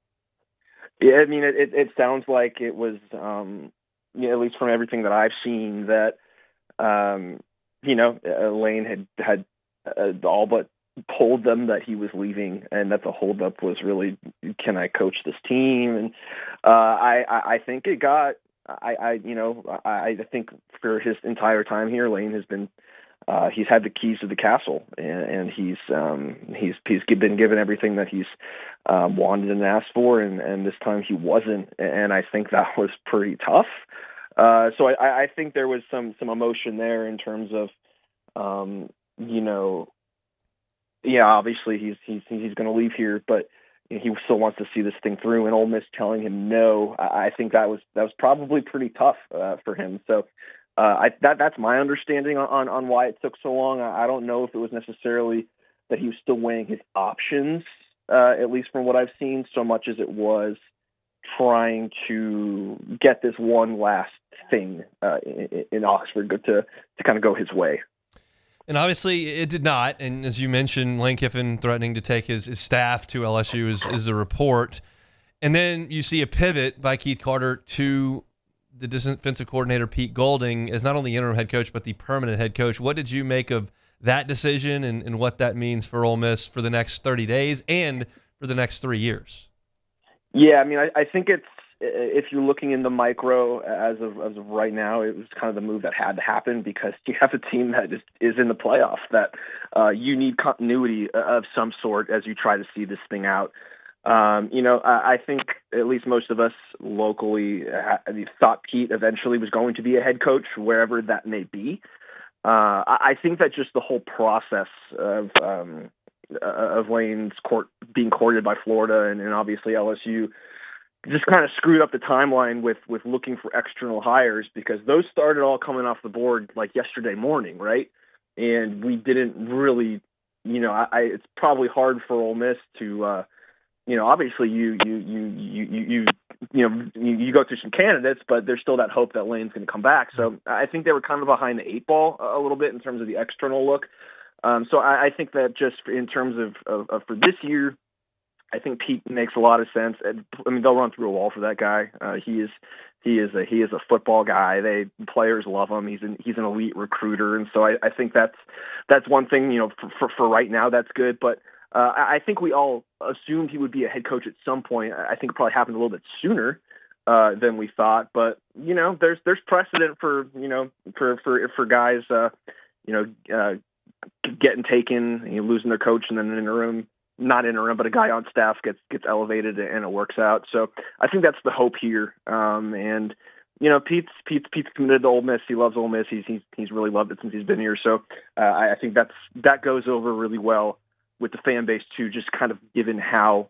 Yeah, I mean, it sounds like it was, at least from everything that I've seen, that, Lane had all but told them that he was leaving, and that the holdup was really, can I coach this team? And I think it got, I think for his entire time here, Lane has been, he's had the keys to the castle, and he's been given everything that he's wanted and asked for, and this time he wasn't, and I think that was pretty tough. So I think there was some emotion there in terms of, obviously he's going to leave here, but he still wants to see this thing through, and Ole Miss telling him no. I think that was probably pretty tough for him. So that's my understanding on why it took so long. I don't know if it was necessarily that he was still weighing his options, at least from what I've seen, so much as it was trying to get this one last thing in Oxford to kind of go his way. And obviously it did not. And as you mentioned, Lane Kiffin threatening to take his staff to LSU is the report. And then you see a pivot by Keith Carter to the defensive coordinator, Pete Golding, as not only the interim head coach, but the permanent head coach. What did you make of that decision and what that means for Ole Miss for the next 30 days and for the next 3 years? Yeah, I mean, I think it's, if you're looking in the micro as of right now, it was kind of the move that had to happen, because you have a team that is in the playoffs, that you need continuity of some sort as you try to see this thing out. I think at least most of us locally thought Pete eventually was going to be a head coach, wherever that may be. I think that just the whole process of Lane's being courted by Florida and obviously LSU just kind of screwed up the timeline with looking for external hires, because those started all coming off the board like yesterday morning, right? And we didn't really, it's probably hard for Ole Miss to, obviously you go through some candidates, but there's still that hope that Lane's going to come back. So I think they were kind of behind the eight ball a little bit in terms of the external look. So I think that just in terms of for this year, think Pete makes a lot of sense. I mean, they'll run through a wall for that guy. He is a football guy. Players love him. He's an elite recruiter, and so I think that's one thing. For right now, that's good. But I think we all assumed he would be a head coach at some point. I think it probably happened a little bit sooner than we thought. But there's precedent for for guys getting taken, losing their coach, and then not interim, but a guy on staff gets elevated and it works out. So I think that's the hope here. And Pete's committed to Ole Miss. He loves Ole Miss. He's really loved it since he's been here. So I think that goes over really well with the fan base too, just kind of given how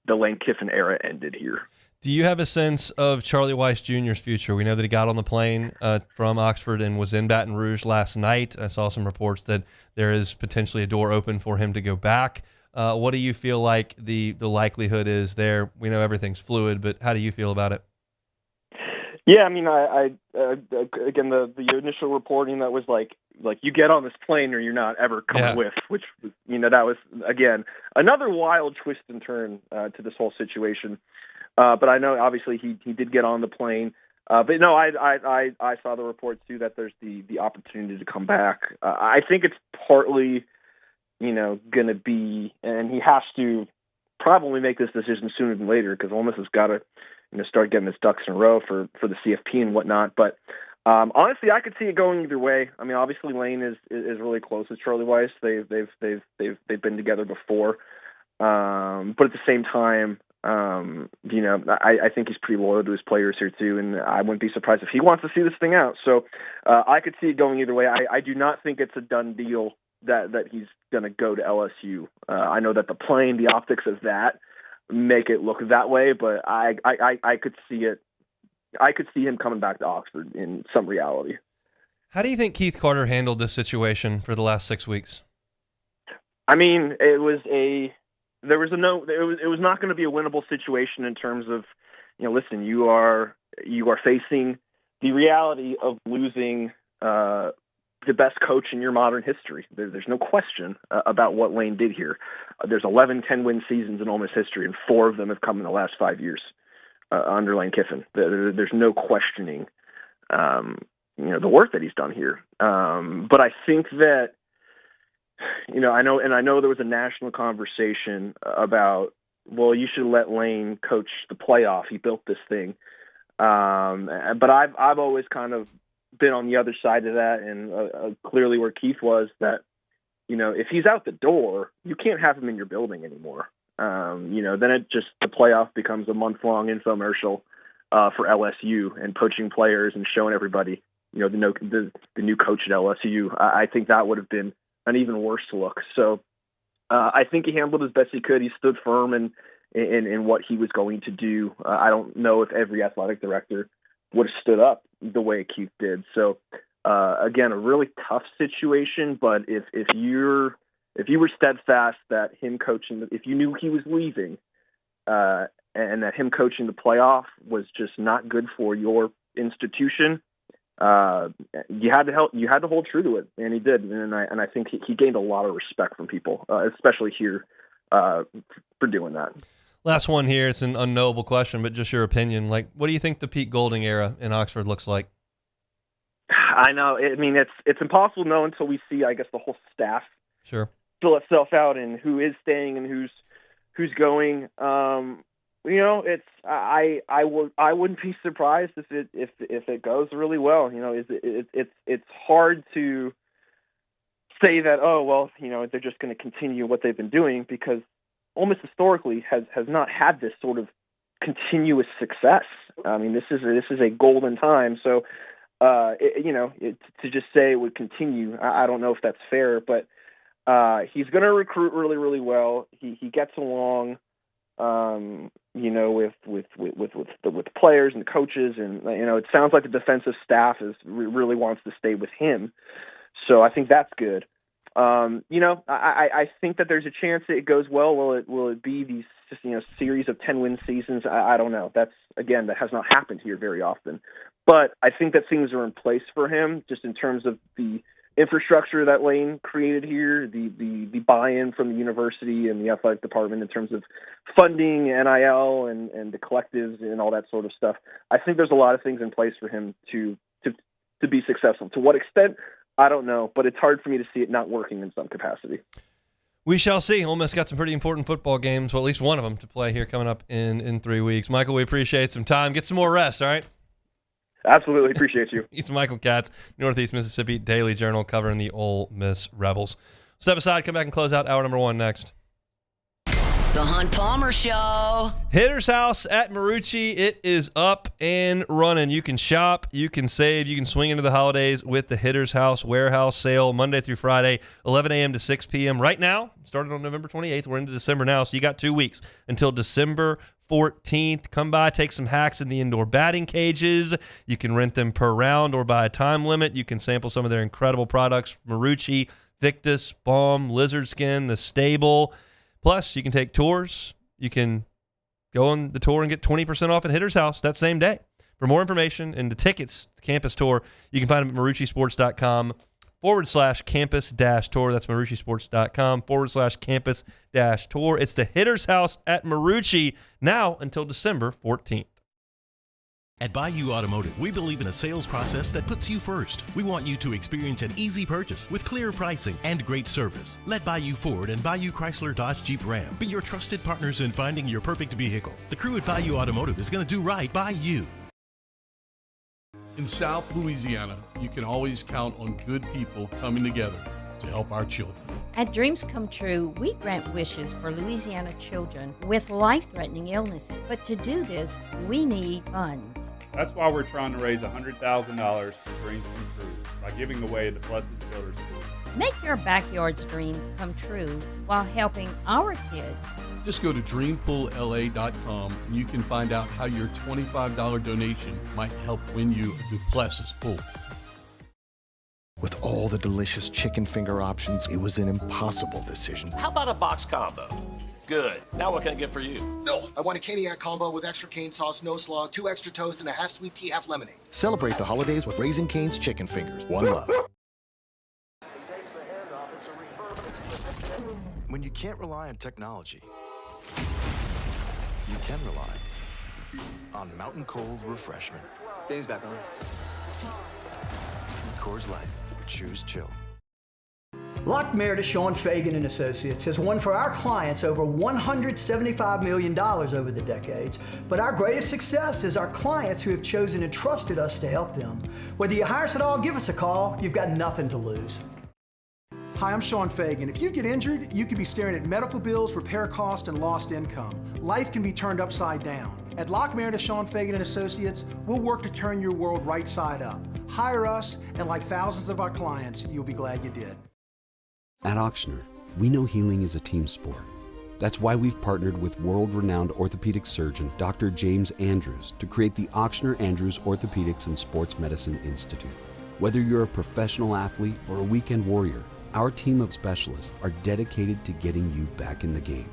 the Lane Kiffin era ended here. Do you have a sense of Charlie Weiss Jr.'s future? We know that he got on the plane from Oxford and was in Baton Rouge last night. I saw some reports that there is potentially a door open for him to go back. What do you feel like the likelihood is there? We know everything's fluid, but how do you feel about it? Yeah, I mean, I again, the initial reporting that was like you get on this plane or you're not ever coming with, which, that was, again, another wild twist and turn to this whole situation. But I know, obviously, he did get on the plane. But no, I saw the report, too, that there's the opportunity to come back. I think it's partly, going to be, and he has to probably make this decision sooner than later because Ole Miss has got to start getting his ducks in a row for the CFP and whatnot. But honestly, I could see it going either way. I mean, obviously Lane is really close with Charlie Weiss. They've been together before. But at the same time, I think he's pretty loyal to his players here too, and I wouldn't be surprised if he wants to see this thing out. So I could see it going either way. I do not think it's a done deal that he's going to go to LSU. I know that the plane, the optics of that, make it look that way, but I could see it. I could see him coming back to Oxford in some reality. How do you think Keith Carter handled this situation for the last 6 weeks? I mean, it was not going to be a winnable situation in terms of, listen, you are facing the reality of losing the best coach in your modern history. There's no question about what Lane did here. There's 11 10-win seasons in Ole Miss history, and 4 of them have come in the last 5 years under Lane Kiffin. There's no questioning, the work that he's done here. But I think that, I know there was a national conversation about, well, you should let Lane coach the playoff. He built this thing. But I've always kind of been on the other side of that, and clearly where Keith was, that, if he's out the door, you can't have him in your building anymore. Then the playoff becomes a month-long infomercial for LSU and poaching players and showing everybody, the new coach at LSU. I think that would have been an even worse look. So I think he handled as best he could. He stood firm in what he was going to do. I don't know if every athletic director would have stood up the way Keith did. So again, a really tough situation. But if you were steadfast that him coaching, if you knew he was leaving, and that him coaching the playoff was just not good for your institution, you had to hold true to it, and he did. And I think he gained a lot of respect from people, especially here, for doing that. Last one here. It's an unknowable question, but just your opinion. Like, what do you think the Pete Golding era in Oxford looks like? I know. I mean, it's impossible to know until we see, I guess, the whole staff Sure. fill itself out and who is staying and who's going. I wouldn't be surprised if it goes really well. It's hard to say that, oh well, they're just going to continue what they've been doing, because Ole Miss historically has not had this sort of continuous success. I mean, this is a golden time. So to just say it would continue, I don't know if that's fair, but he's going to recruit really, really well. He gets along, with players and coaches, and it sounds like the defensive staff really wants to stay with him. So I think that's good. I think that there's a chance that it goes well. Will it be these series of 10-win seasons? I don't know. That has not happened here very often. But I think that things are in place for him, just in terms of the infrastructure that Lane created here, the buy-in from the university and the athletic department in terms of funding, NIL, and the collectives and all that sort of stuff. I think there's a lot of things in place for him to be successful. To what extent, I don't know, but it's hard for me to see it not working in some capacity. We shall see. Ole Miss got some pretty important football games, well, at least one of them to play here coming up in 3 weeks. Michael, we appreciate some time. Get some more rest, all right? Absolutely. Appreciate you. He's Michael Katz, Northeast Mississippi Daily Journal, covering the Ole Miss Rebels. Step aside, come back and close out hour number 1 next. The Hunt Palmer Show. Hitter's House at Marucci. It is up and running. You can shop, you can save, you can swing into the holidays with the Hitter's House warehouse sale Monday through Friday, 11 a.m. to 6 p.m. Right now, started on November 28th. We're into December now, so you got 2 weeks until December 14th. Come by, take some hacks in the indoor batting cages. You can rent them per round or by a time limit. You can sample some of their incredible products, Marucci, Victus, Balm, Lizard Skin, The Stable. Plus, you can take tours. You can go on the tour and get 20% off at Hitter's House that same day. For more information and the tickets to the campus tour, you can find them at maruccisports.com/campus-tour. That's maruccisports.com/campus-tour. It's the Hitter's House at Marucci now until December 14th. At Bayou Automotive, we believe in a sales process that puts you first. We want you to experience an easy purchase with clear pricing and great service. Let Bayou Ford and Bayou Chrysler Dodge Jeep Ram be your trusted partners in finding your perfect vehicle. The crew at Bayou Automotive is going to do right by you. In South Louisiana, you can always count on good people coming together to help our children. At Dreams Come True, we grant wishes for Louisiana children with life-threatening illnesses. But to do this, we need funds. That's why we're trying to raise $100,000 for Dreams Come True by giving away the Blessed Builder School. Make your backyard's dream come true while helping our kids. Just go to dreampoolla.com and you can find out how your $25 donation might help win you a Duplessis pool. With all the delicious chicken finger options, it was an impossible decision. How about a box combo? Good. Now what can I get for you? No, I want a Caniac combo with extra cane sauce, no slaw, 2 extra toast, and a half sweet tea, half lemonade. Celebrate the holidays with Raising Cane's chicken fingers. One love. When you can't rely on technology, you can rely on Mountain Cold Refreshment. Dave's back on. Coors Light. Choose chill. Lockmeyer, Sean Fagan and Associates has won for our clients over $175 million over the decades, but our greatest success is our clients who have chosen and trusted us to help them. Whether you hire us at all, give us a call. You've got nothing to lose. Hi, I'm Sean Fagan. If you get injured, you could be staring at medical bills, repair costs, and lost income. Life can be turned upside down. At Lockmeyer, Sean Fagan and Associates, we'll work to turn your world right side up. Hire us, and like thousands of our clients, you'll be glad you did. At Ochsner, we know healing is a team sport. That's why we've partnered with world-renowned orthopedic surgeon Dr. James Andrews to create the Ochsner Andrews Orthopedics and Sports Medicine Institute. Whether you're a professional athlete or a weekend warrior, our team of specialists are dedicated to getting you back in the game.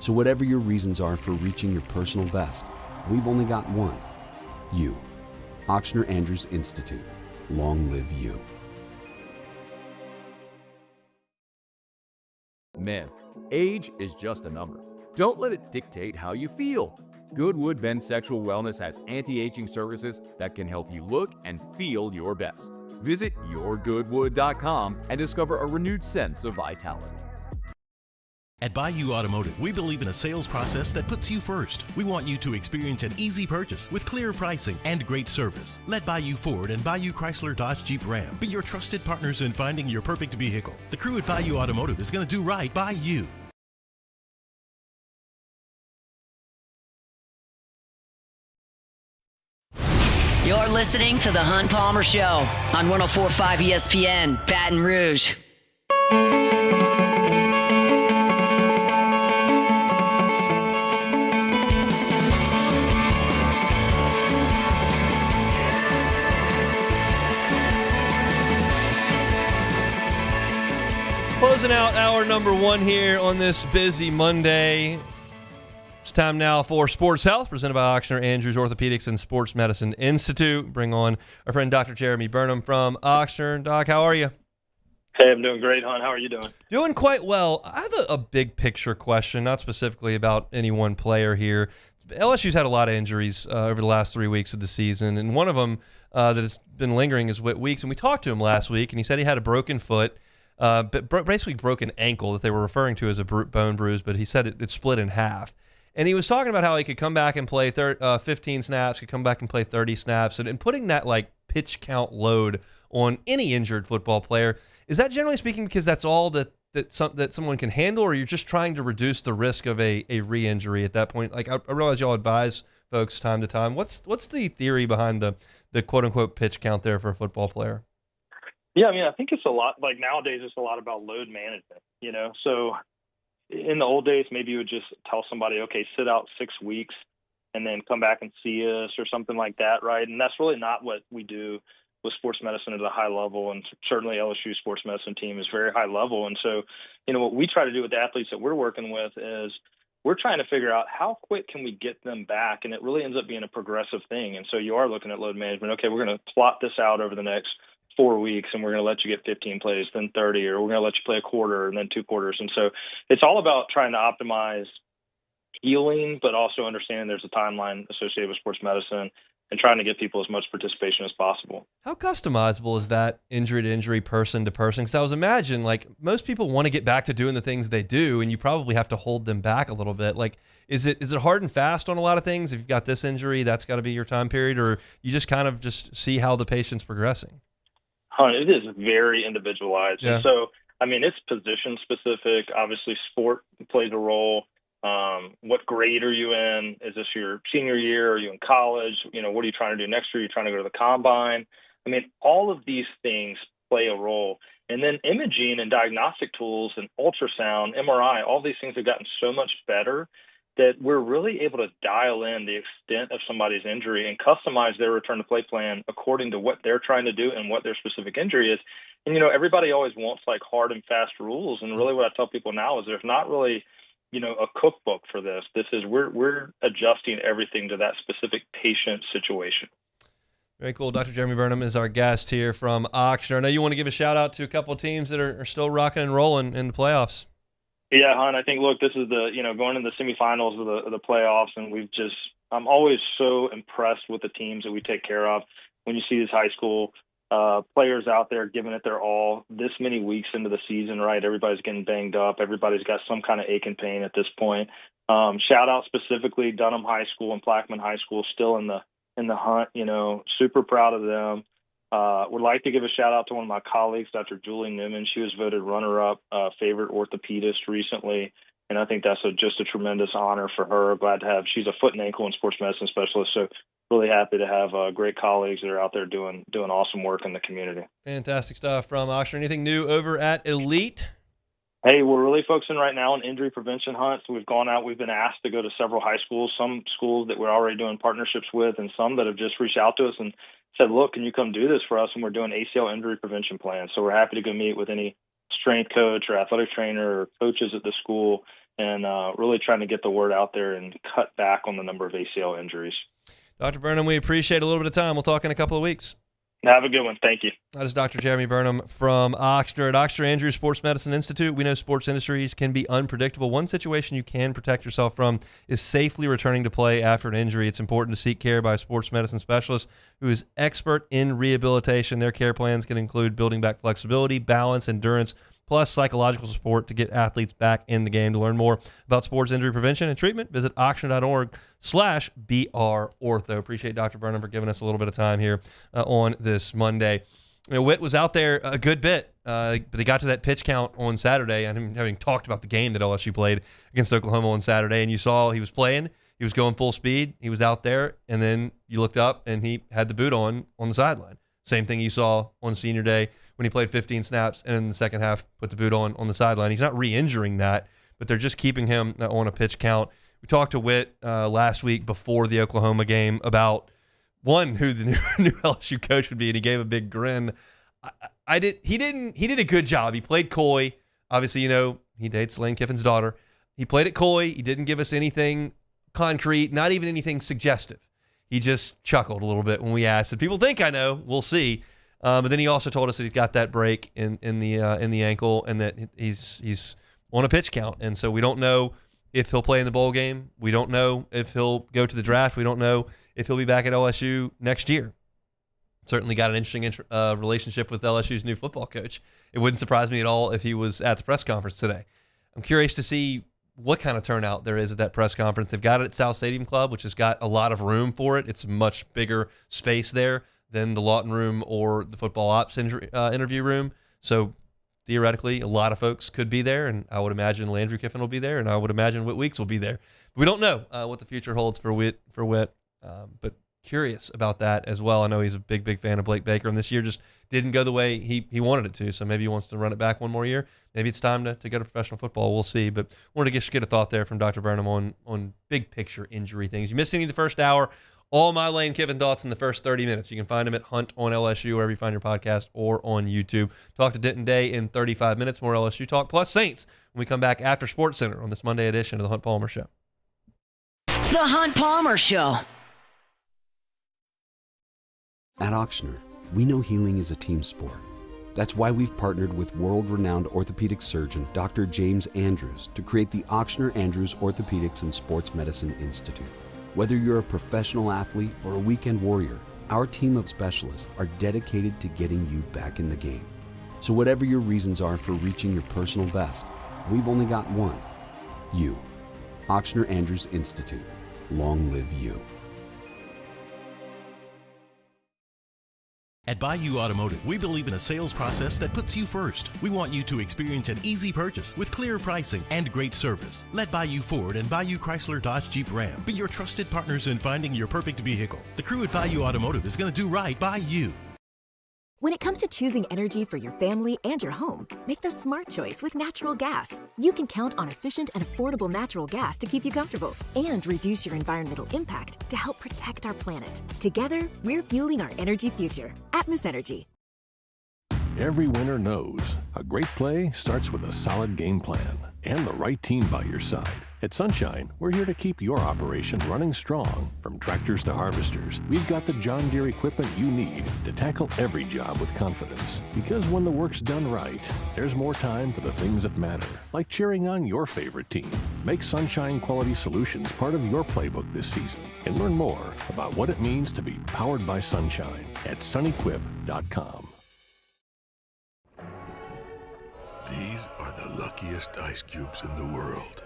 So whatever your reasons are for reaching your personal best, we've only got one: you. Ochsner Andrews Institute. Long live you. Men, age is just a number. Don't let it dictate how you feel. Goodwood Men's Sexual Wellness has anti-aging services that can help you look and feel your best. Visit yourgoodwood.com and discover a renewed sense of vitality. At Bayou Automotive, we believe in a sales process that puts you first. We want you to experience an easy purchase with clear pricing and great service. Let Bayou Ford and Bayou Chrysler Dodge Jeep Ram be your trusted partners in finding your perfect vehicle. The crew at Bayou Automotive is going to do right by you. You're listening to The Hunt Palmer Show on 104.5 ESPN, Baton Rouge. Closing out hour number 1 here on this busy Monday. It's time now for Sports Health, presented by Ochsner Andrews Orthopedics and Sports Medicine Institute. Bring on our friend Dr. Jeremy Burnham from Ochsner. Doc, how are you? Hey, I'm doing great, hon. How are you doing? Doing quite well. I have a big picture question, not specifically about any one player here. LSU's had a lot of injuries over the last 3 weeks of the season, and one of them that has been lingering is Whit Weeks. And we talked to him last week, and he said he had a broken foot, but basically broken ankle that they were referring to as a bone bruise, but he said it split in half. And he was talking about how he could come back and play 15 snaps, could come back and play 30 snaps, and putting that like pitch count load on any injured football player. Is that generally speaking because that's all that someone can handle, or you're just trying to reduce the risk of a re-injury at that point? Like I realize y'all advise folks time to time. What's the theory behind the quote-unquote pitch count there for a football player? Yeah, I mean, I think it's a lot, like nowadays it's a lot about load management, you know? So in the old days, maybe you would just tell somebody, okay, sit out 6 weeks and then come back and see us or something like that, right? And that's really not what we do with sports medicine at a high level, and certainly LSU sports medicine team is very high level. And so, you know, what we try to do with the athletes that we're working with is we're trying to figure out how quick can we get them back, and it really ends up being a progressive thing. And so you are looking at load management. Okay, we're going to plot this out over the next 4 weeks, and we're going to let you get 15 plays, then 30, or we're going to let you play a quarter and then 2 quarters. And so it's all about trying to optimize healing, but also understanding there's a timeline associated with sports medicine and trying to get people as much participation as possible. How customizable is that injury to injury, person to person? Because I was imagine like most people want to get back to doing the things they do, and you probably have to hold them back a little bit. Like, is it hard and fast on a lot of things? If you've got this injury, that's got to be your time period, or you just kind of just see how the patient's progressing? It is very individualized. Yeah. And so, I mean, it's position specific. Obviously, sport plays a role. What grade are you in? Is this your senior year? Are you in college? You know, what are you trying to do next year? Are you trying to go to the combine? I mean, all of these things play a role. And then imaging and diagnostic tools and ultrasound, MRI, all these things have gotten so much better that we're really able to dial in the extent of somebody's injury and customize their return to play plan according to what they're trying to do and what their specific injury is. And, you know, everybody always wants like hard and fast rules. And really what I tell people now is there's not really, you know, a cookbook for this. This is we're adjusting everything to that specific patient situation. Very cool. Dr. Jeremy Burnham is our guest here from Oxnard. I know you want to give a shout out to a couple of teams that are still rocking and rolling in the playoffs. Yeah, hon, I think, look, this is going into the semifinals of the playoffs, and I'm always so impressed with the teams that we take care of. When you see these high school players out there giving it their all this many weeks into the season, right? Everybody's getting banged up. Everybody's got some kind of ache and pain at this point. Shout out specifically Dunham High School and Plaquemine High School still in the hunt, you know, super proud of them. Would like to give a shout out to one of my colleagues, Dr. Julie Newman. She was voted runner-up favorite orthopedist recently, and I think that's just a tremendous honor for her. Glad to have. She's a foot and ankle and sports medicine specialist, so really happy to have great colleagues that are out there doing awesome work in the community. Fantastic stuff from Oxnard. Anything new over at Elite? Hey, we're really focusing right now on injury prevention hunts. We've gone out. We've been asked to go to several high schools, some schools that we're already doing partnerships with, and some that have just reached out to us and said, look, can you come do this for us? And we're doing ACL injury prevention plans. So we're happy to go meet with any strength coach or athletic trainer or coaches at the school and really trying to get the word out there and cut back on the number of ACL injuries. Dr. Burnham, we appreciate a little bit of time. We'll talk in a couple of weeks. Have a good one. Thank you. That is Dr. Jeremy Burnham from Oxnard. Oxnard Andrews Sports Medicine Institute. We know sports industries can be unpredictable. One situation you can protect yourself from is safely returning to play after an injury. It's important to seek care by a sports medicine specialist who is expert in rehabilitation. Their care plans can include building back flexibility, balance, endurance, plus psychological support to get athletes back in the game. To learn more about sports injury prevention and treatment, visit oxnard.org/BRortho. Appreciate Dr. Burnham for giving us a little bit of time here on this Monday. You know, Whit was out there a good bit, but they got to that pitch count on Saturday, and having talked about the game that LSU played against Oklahoma on Saturday, and you saw he was playing, he was going full speed, he was out there, and then you looked up and he had the boot on the sideline. Same thing you saw on senior day when he played 15 snaps and in the second half put the boot on the sideline. He's not re-injuring that, but they're just keeping him on a pitch count. We talked to Whit last week before the Oklahoma game about, one, who the new LSU coach would be, and he gave a big grin. He did a good job. He played coy. Obviously, you know, he dates Lane Kiffin's daughter. He played it coy. He didn't give us anything concrete, not even anything suggestive. He just chuckled a little bit when we asked. And people think I know. We'll see. But then he also told us that he's got that break in the ankle, and that he's on a pitch count, and so we don't know if he'll play in the bowl game. We don't know if he'll go to the draft. We don't know if he'll be back at LSU next year. Certainly got an interesting relationship with LSU's new football coach. It wouldn't surprise me at all if he was at the press conference today. I'm curious to see what kind of turnout there is at that press conference. They've got it at South Stadium Club, which has got a lot of room for it. It's a much bigger space there than the Lawton room or the football ops interview room. So theoretically, a lot of folks could be there, and I would imagine Landry Kiffin will be there, and I would imagine Whit Weeks will be there. We don't know what the future holds for Whit, but curious about that as well. I know he's a big fan of Blake Baker, and this year just didn't go the way he wanted it to, so maybe he wants to run it back one more year. Maybe it's time to go to professional football. We'll see, but wanted to get a thought there from Dr. Burnham on big picture injury things. You missed any of the first hour, all my Lane Kiffin thoughts in the first 30 minutes. You can find him at Hunt on LSU, wherever you find your podcast, or on YouTube. Talk to Denton Day in 35 minutes, more LSU talk, plus Saints when we come back after SportsCenter on this Monday edition of the Hunt Palmer Show. The Hunt Palmer Show. At Ochsner, we know healing is a team sport. That's why we've partnered with world-renowned orthopedic surgeon Dr. James Andrews to create the Ochsner Andrews Orthopedics and Sports Medicine Institute. Whether you're a professional athlete or a weekend warrior, our team of specialists are dedicated to getting you back in the game. So whatever your reasons are for reaching your personal best, we've only got one: you. Ochsner Andrews Institute. Long live you. At Bayou Automotive, we believe in a sales process that puts you first. We want you to experience an easy purchase with clear pricing and great service. Let Bayou Ford and Bayou Chrysler Dodge Jeep Ram be your trusted partners in finding your perfect vehicle. The crew at Bayou Automotive is going to do right by you. When it comes to choosing energy for your family and your home, make the smart choice with natural gas. You can count on efficient and affordable natural gas to keep you comfortable and reduce your environmental impact to help protect our planet. Together, we're fueling our energy future. Atmos Energy. Every winner knows a great play starts with a solid game plan and the right team by your side. At Sunshine, we're here to keep your operation running strong. From tractors to harvesters, we've got the John Deere equipment you need to tackle every job with confidence. Because when the work's done right, there's more time for the things that matter, like cheering on your favorite team. Make Sunshine Quality Solutions part of your playbook this season and learn more about what it means to be powered by Sunshine at sunequip.com. These are the luckiest ice cubes in the world.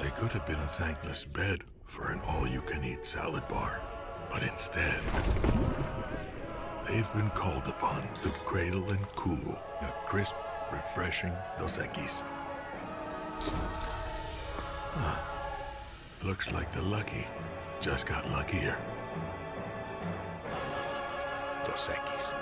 They could have been a thankless bed for an all-you-can-eat salad bar. But instead, they've been called upon to cradle and cool a crisp, refreshing Dos Equis. Looks like the lucky just got luckier. Dos Equis.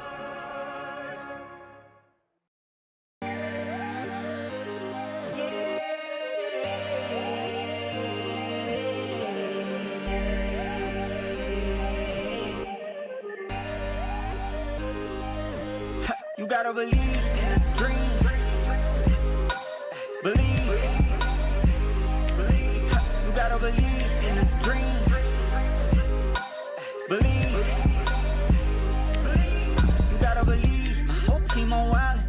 You gotta believe in a dream. Believe. You gotta believe in a dream. Believe. You gotta believe. My whole team on wild.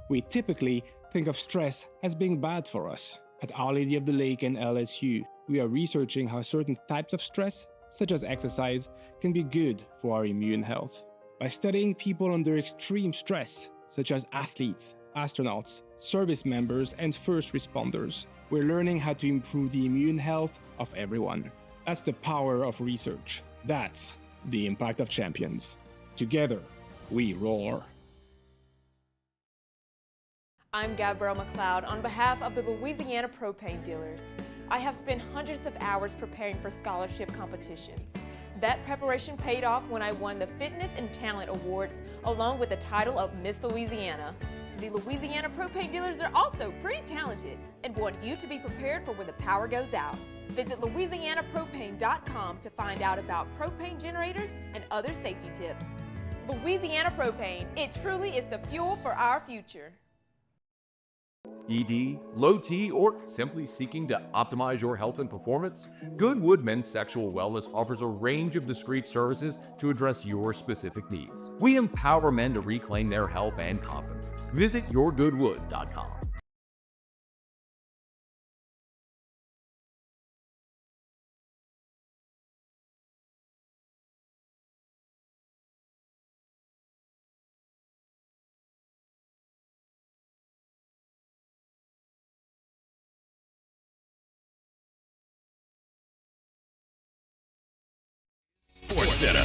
We typically think of stress as being bad for us. At Our Lady of the Lake and LSU, we are researching how certain types of stress, such as exercise, can be good for our immune health. By studying people under extreme stress, such as athletes, astronauts, service members, and first responders, we're learning how to improve the immune health of everyone. That's the power of research. That's the impact of champions. Together, we roar. I'm Gabrielle McLeod on behalf of the Louisiana Propane Dealers. I have spent hundreds of hours preparing for scholarship competitions. That preparation paid off when I won the Fitness and Talent Awards along with the title of Miss Louisiana. The Louisiana Propane Dealers are also pretty talented and want you to be prepared for when the power goes out. Visit LouisianaPropane.com to find out about propane generators and other safety tips. Louisiana Propane, it truly is the fuel for our future. ED, low T, or simply seeking to optimize your health and performance? Goodwood Men's Sexual Wellness offers a range of discreet services to address your specific needs. We empower men to reclaim their health and confidence. Visit yourgoodwood.com. Sports Center.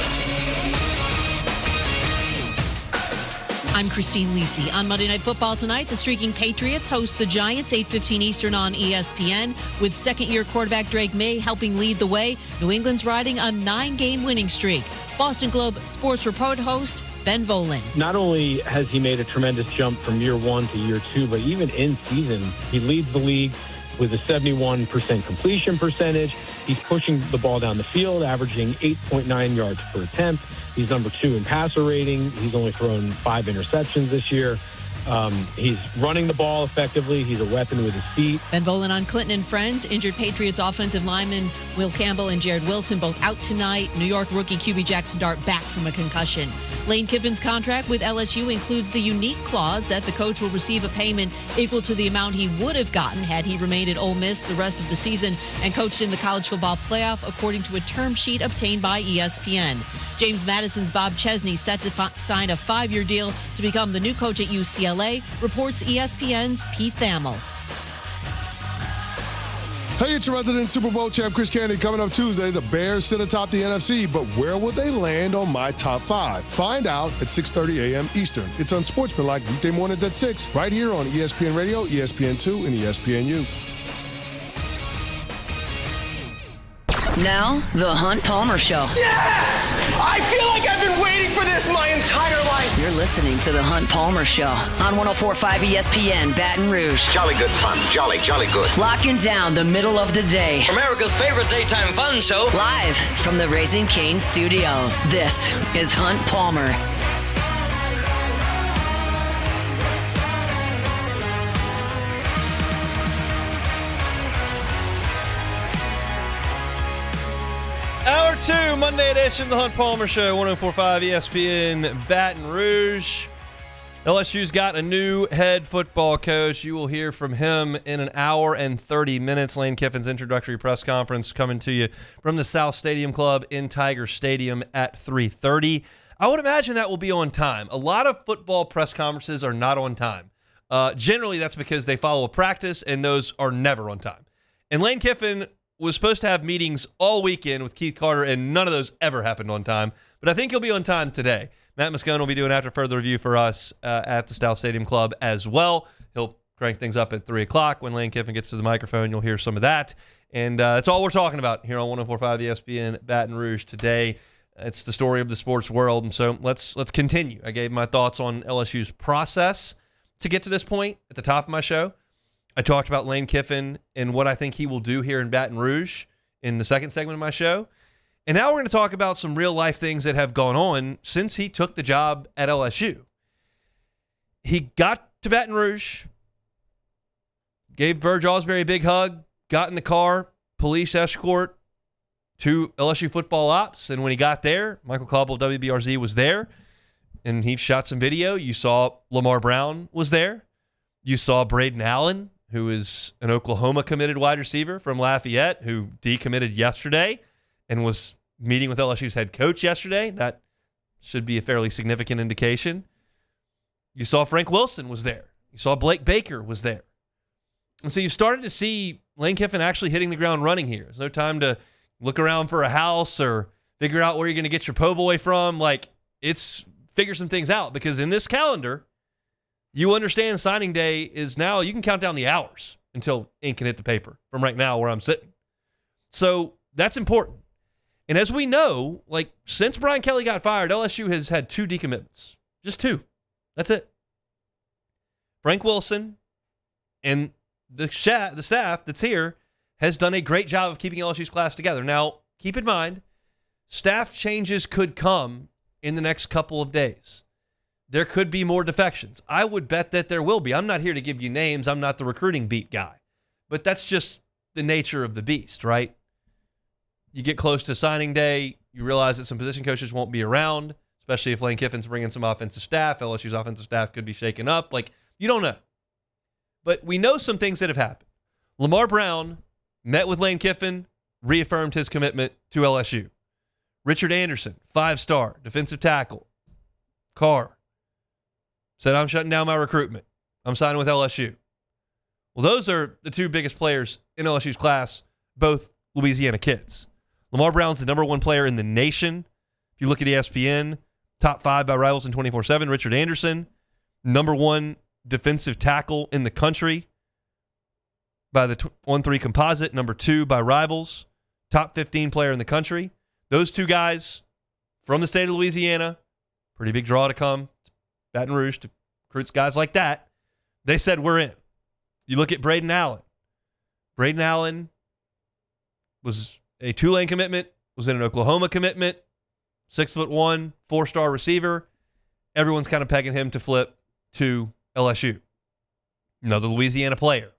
I'm Christine Lisi. On Monday Night Football tonight, the streaking Patriots host the Giants, 8:15 Eastern on ESPN, with second-year quarterback Drake May helping lead the way. New England's riding a 9-game winning streak. Boston Globe Sports Report host Ben Volin. Not only has he made a tremendous jump from year one to year two, but even in season, he leads the league with a 71% completion percentage. He's pushing the ball down the field, averaging 8.9 yards per attempt. He's number 2 in passer rating. He's only thrown 5 interceptions this year. He's running the ball effectively. He's a weapon with his feet. Ben Volin on Clinton and Friends. Injured Patriots offensive linemen Will Campbell and Jared Wilson both out tonight. New York rookie QB Jackson Dart back from a concussion. Lane Kiffin's contract with LSU includes the unique clause that the coach will receive a payment equal to the amount he would have gotten had he remained at Ole Miss the rest of the season and coached in the college football playoff, according to a term sheet obtained by ESPN. James Madison's Bob Chesney set to sign a 5-year deal to become the new coach at UCLA, reports ESPN's Pete Thamel. Hey, it's your resident Super Bowl champ, Chris Candy. Coming up Tuesday, the Bears sit atop the NFC, but where will they land on my top 5? Find out at 6:30 a.m. Eastern. It's Unsportsmanlike weekday mornings at 6, right here on ESPN Radio, ESPN2, and ESPNU. Now, the Hunt Palmer Show. Yes! I feel like I've been waiting for this my entire life. You're listening to the Hunt Palmer Show on 104.5 ESPN, Baton Rouge. Jolly good fun. Jolly good. Locking down the middle of the day. America's favorite daytime fun show. Live from the Raising Cane studio, this is Hunt Palmer. Hour 2, Monday edition of the Hunt Palmer Show, 104.5 ESPN, Baton Rouge. LSU's got a new head football coach. You will hear from him in an hour and 30 minutes. Lane Kiffin's introductory press conference coming to you from the South Stadium Club in Tiger Stadium at 3:30. I would imagine that will be on time. A lot of football press conferences are not on time. Generally, that's because they follow a practice, and those are never on time. And Lane Kiffin was supposed to have meetings all weekend with Keith Carter, and none of those ever happened on time. But I think he'll be on time today. Matt Moscone will be doing after further review for us at the South Stadium Club as well. He'll crank things up at 3 o'clock. When Lane Kiffin gets to the microphone, you'll hear some of that. And that's all we're talking about here on 104.5 ESPN Baton Rouge today. It's the story of the sports world. And so let's continue. I gave my thoughts on LSU's process to get to this point at the top of my show. I talked about Lane Kiffin and what I think he will do here in Baton Rouge in the second segment of my show. And now we're going to talk about some real-life things that have gone on since he took the job at LSU. He got to Baton Rouge, gave Verge Ausberry a big hug, got in the car, police escort to LSU football ops. And when he got there, Michael Caldwell of WBRZ was there, and he shot some video. You saw Lamar Brown was there. You saw Braden Allen, who is an Oklahoma-committed wide receiver from Lafayette, who decommitted yesterday and was meeting with LSU's head coach yesterday. That should be a fairly significant indication. You saw Frank Wilson was there. You saw Blake Baker was there. And so you started to see Lane Kiffin actually hitting the ground running here. There's no time to look around for a house or figure out where you're going to get your po' boy from. Like, it's figure some things out, because in this calendar, you understand signing day is now, you can count down the hours until ink can hit the paper from right now where I'm sitting. So that's important. And as we know, like, since Brian Kelly got fired, LSU has had 2 decommitments. Just 2. That's it. Frank Wilson and the staff that's here has done a great job of keeping LSU's class together. Now, keep in mind, staff changes could come in the next couple of days. there could be more defections. I would bet that there will be. I'm not here to give you names. I'm not the recruiting beat guy. But that's just the nature of the beast, right? You get close to signing day, you realize that some position coaches won't be around, especially if Lane Kiffin's bringing some offensive staff. LSU's offensive staff could be shaken up. Like, you don't know. But we know some things that have happened. Lamar Brown met with Lane Kiffin, reaffirmed his commitment to LSU. Richard Anderson, 5-star, defensive tackle. Carr said, I'm shutting down my recruitment. I'm signing with LSU. Well, those are the two biggest players in LSU's class, both Louisiana kids. Lamar Brown's the number 1 player in the nation. If you look at ESPN, top 5 by Rivals in 24/7. Richard Anderson, number 1 defensive tackle in the country by the 1-3 composite, number 2 by Rivals, top 15 player in the country. Those two guys from the state of Louisiana, pretty big draw to come, Baton Rouge, to recruit guys like that. They said, we're in. You look at Braden Allen. Braden Allen was a Tulane commitment, was in an Oklahoma commitment, 6'1", 4-star receiver. Everyone's kind of pegging him to flip to LSU. Another Louisiana player.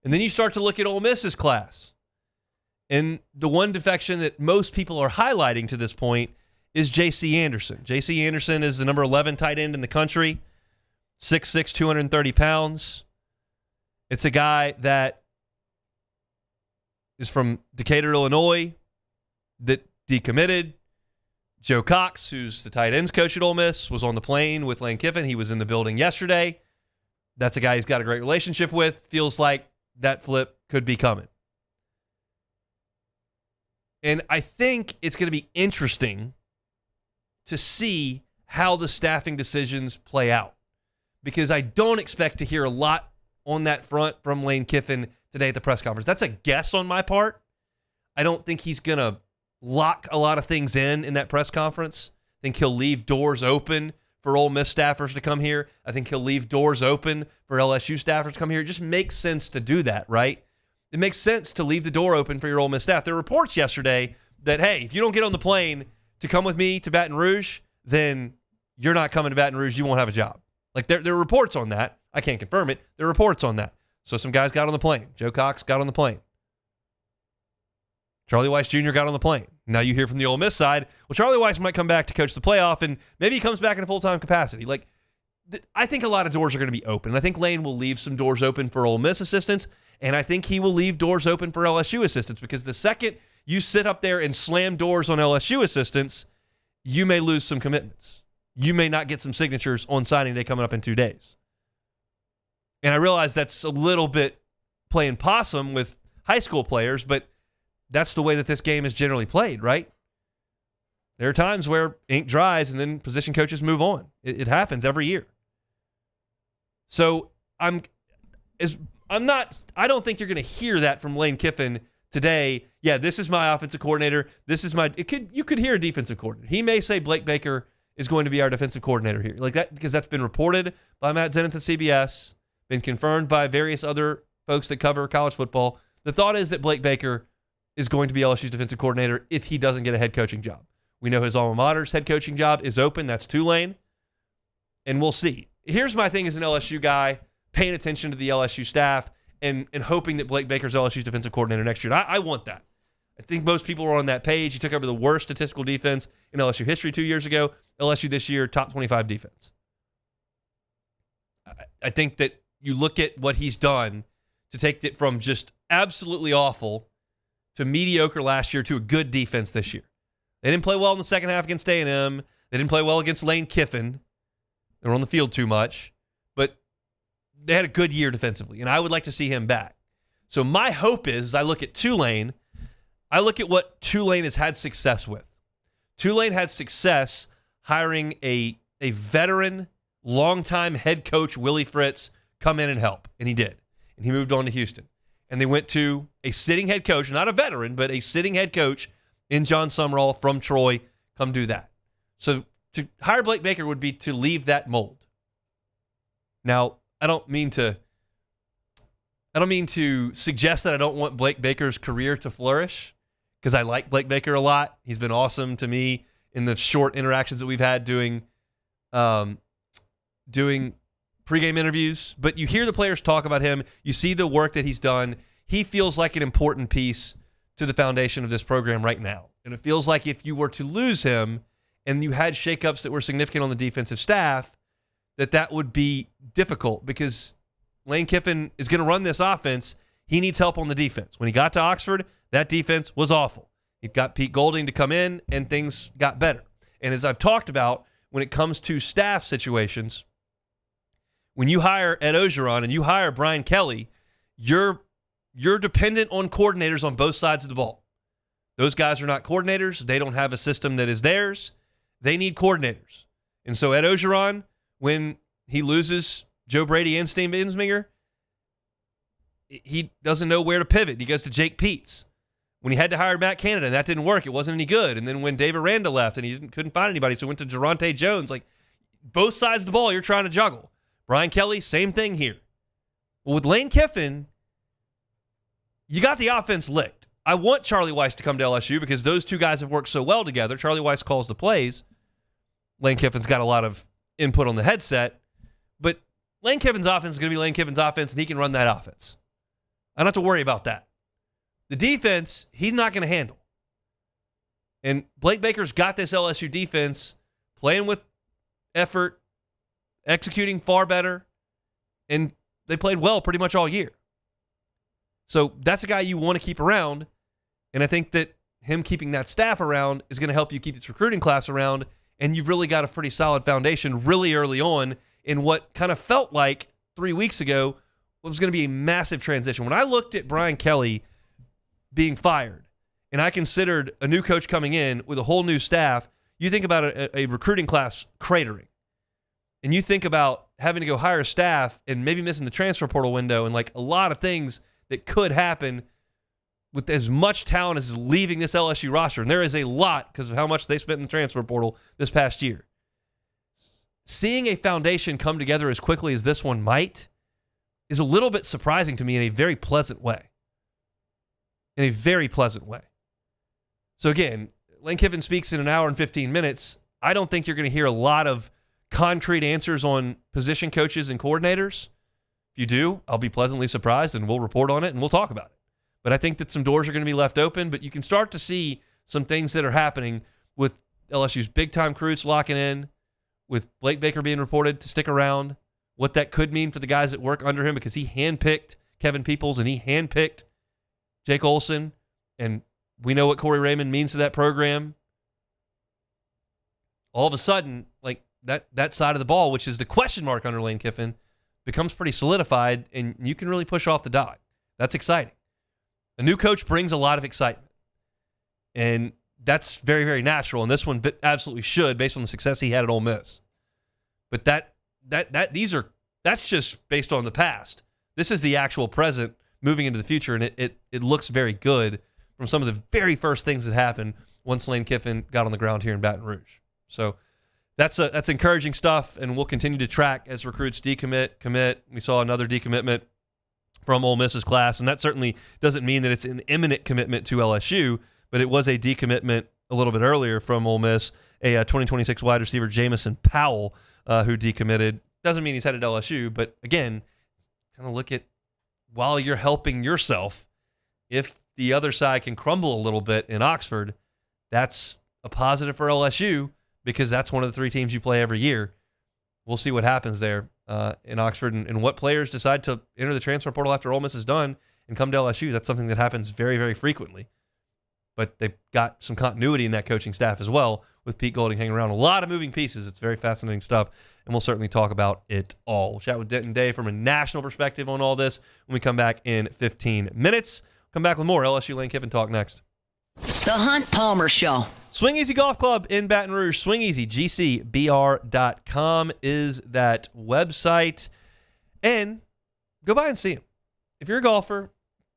And then you start to look at Ole Miss's class. And the one defection that most people are highlighting to this point is J.C. Anderson. J.C. Anderson is the number 11 tight end in the country, 6'6", 230 pounds. It's a guy that is from Decatur, Illinois, that decommitted. Joe Cox, who's the tight ends coach at Ole Miss, was on the plane with Lane Kiffin. He was in the building yesterday. That's a guy he's got a great relationship with. Feels like that flip could be coming. And I think it's going to be interesting to see how the staffing decisions play out, because I don't expect to hear a lot on that front from Lane Kiffin today at the press conference. That's a guess on my part. I don't think he's going to lock a lot of things in that press conference. I think he'll leave doors open for Ole Miss staffers to come here. I think he'll leave doors open for LSU staffers to come here. It just makes sense to do that, right? It makes sense to leave the door open for your Ole Miss staff. There were reports yesterday that, hey, if you don't get on the plane to come with me to Baton Rouge, then you're not coming to Baton Rouge. You won't have a job. Like, there are reports on that. I can't confirm it. There are reports on that. So some guys got on the plane. Joe Cox got on the plane. Charlie Weiss Jr. got on the plane. Now you hear from the Ole Miss side, well, Charlie Weiss might come back to coach the playoff, and maybe he comes back in a full-time capacity. Like, I think a lot of doors are going to be open. I think Lane will leave some doors open for Ole Miss assistants, and I think he will leave doors open for LSU assistants, because the second you sit up there and slam doors on LSU assistants, you may lose some commitments. You may not get some signatures on signing day coming up in 2 days. And I realize that's a little bit playing possum with high school players, but that's the way that this game is generally played, right? There are times where ink dries and then position coaches move on. It happens every year. So I don't think you're going to hear that from Lane Kiffin today. Yeah, this is my offensive coordinator. You could hear a defensive coordinator. He may say Blake Baker is going to be our defensive coordinator here, like that, because that's been reported by Matt Zenith at CBS, been confirmed by various other folks that cover college football. The thought is that Blake Baker is going to be LSU's defensive coordinator if he doesn't get a head coaching job. We know his alma mater's head coaching job is open. That's Tulane. And we'll see. Here's my thing as an LSU guy, paying attention to the LSU staff and hoping that Blake Baker's LSU's defensive coordinator next year. And I want that. I think most people are on that page. He took over the worst statistical defense in LSU history 2 years ago. LSU this year, top 25 defense. I think that you look at what he's done to take it from just absolutely awful to mediocre last year to a good defense this year. They didn't play well in the second half against A&M. They didn't play well against Lane Kiffin. They were on the field too much. But they had a good year defensively, and I would like to see him back. So my hope is, as I look at Tulane, I look at what Tulane has had success with. Tulane had success hiring a veteran, longtime head coach, Willie Fritz, come in and help, and he did. And he moved on to Houston. And they went to a sitting head coach, not a veteran, but a sitting head coach in John Summerall from Troy, come do that. So to hire Blake Baker would be to leave that mold. Now, I don't mean to suggest that I don't want Blake Baker's career to flourish, because I like Blake Baker a lot. He's been awesome to me in the short interactions that we've had doing doing pregame interviews, but you hear the players talk about him. You see the work that he's done. He feels like an important piece to the foundation of this program right now. And it feels like if you were to lose him and you had shakeups that were significant on the defensive staff, that would be difficult because Lane Kiffin is going to run this offense. He needs help on the defense. When he got to Oxford, that defense was awful. He got Pete Golding to come in, and things got better. And as I've talked about, when it comes to staff situations, when you hire Ed Ogeron and you hire Brian Kelly, you're dependent on coordinators on both sides of the ball. Those guys are not coordinators. They don't have a system that is theirs. They need coordinators. And so Ed Ogeron, when he loses Joe Brady and Steve Ensminger, he doesn't know where to pivot. He goes to Jake Peets. When he had to hire Matt Canada, and that didn't work, it wasn't any good. And then when David Randa left and he couldn't find anybody, so he went to Geronte Jones. Like, both sides of the ball you're trying to juggle. Brian Kelly, same thing here. Well, with Lane Kiffin, you got the offense licked. I want Charlie Weiss to come to LSU because those two guys have worked so well together. Charlie Weiss calls the plays. Lane Kiffin's got a lot of input on the headset. But Lane Kiffin's offense is going to be Lane Kiffin's offense, and he can run that offense. I don't have to worry about that. The defense, he's not going to handle. And Blake Baker's got this LSU defense playing with effort, executing far better, and they played well pretty much all year. So that's a guy you want to keep around, and I think that him keeping that staff around is going to help you keep this recruiting class around, and you've really got a pretty solid foundation really early on in what kind of felt like 3 weeks ago was going to be a massive transition. When I looked at Brian Kelly being fired, and I considered a new coach coming in with a whole new staff, you think about a recruiting class cratering. And you think about having to go hire a staff and maybe missing the transfer portal window and like a lot of things that could happen with as much talent as is leaving this LSU roster. And there is a lot because of how much they spent in the transfer portal this past year. Seeing a foundation come together as quickly as this one might is a little bit surprising to me in a very pleasant way. In a very pleasant way. So again, Lane Kiffin speaks in an hour and 15 minutes. I don't think you're going to hear a lot of concrete answers on position coaches and coordinators. If you do, I'll be pleasantly surprised and we'll report on it and we'll talk about it. But I think that some doors are going to be left open, but you can start to see some things that are happening with LSU's big-time recruits locking in, with Blake Baker being reported to stick around, what that could mean for the guys that work under him because he handpicked Kevin Peoples and he handpicked Jake Olson, and we know what Corey Raymond means to that program. All of a sudden, like that side of the ball, which is the question mark under Lane Kiffin, becomes pretty solidified, and you can really push off the dot. That's exciting. A new coach brings a lot of excitement, and that's very, very natural, and this one absolutely should based on the success he had at Ole Miss. But that's just based on the past. This is the actual present moving into the future, and it looks very good from some of the very first things that happened once Lane Kiffin got on the ground here in Baton Rouge. So that's encouraging stuff, and we'll continue to track as recruits commit. We saw another decommitment from Ole Miss's class, and that certainly doesn't mean that it's an imminent commitment to LSU, but it was a decommitment a little bit earlier from Ole Miss, a 2026 wide receiver, Jamison Powell, who decommitted. Doesn't mean he's headed to LSU, but again, kind of look at while you're helping yourself, if the other side can crumble a little bit in Oxford, that's a positive for LSU because that's one of the three teams you play every year. We'll see what happens there in Oxford and what players decide to enter the transfer portal after Ole Miss is done and come to LSU. That's something that happens very, very frequently. But they've got some continuity in that coaching staff as well with Pete Golding hanging around. A lot of moving pieces. It's very fascinating stuff, and we'll certainly talk about it all. We'll chat with Denton Day from a national perspective on all this when we come back in 15 minutes. Come back with more LSU Lane Kiffin talk next. The Hunt Palmer Show. Swing Easy Golf Club in Baton Rouge. Swing Easy, GCBR.com is that website. And go by and see them. If you're a golfer,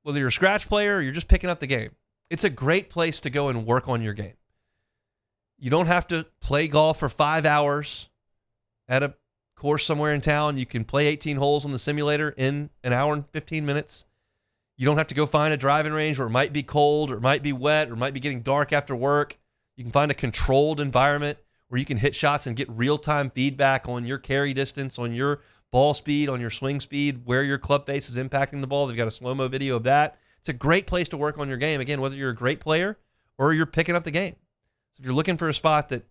whether you're a scratch player or you're just picking up the game, it's a great place to go and work on your game. You don't have to play golf for 5 hours at a course somewhere in town. You can play 18 holes on the simulator in an hour and 15 minutes. You don't have to go find a driving range where it might be cold or it might be wet or it might be getting dark after work. You can find a controlled environment where where you can hit shots and get real-time feedback on your carry distance, on your ball speed, on your swing speed, where your club face is impacting the ball. They've got a slow-mo video of that. It's a great place to work on your game, again, whether you're a great player or you're picking up the game. So if you're looking for a spot that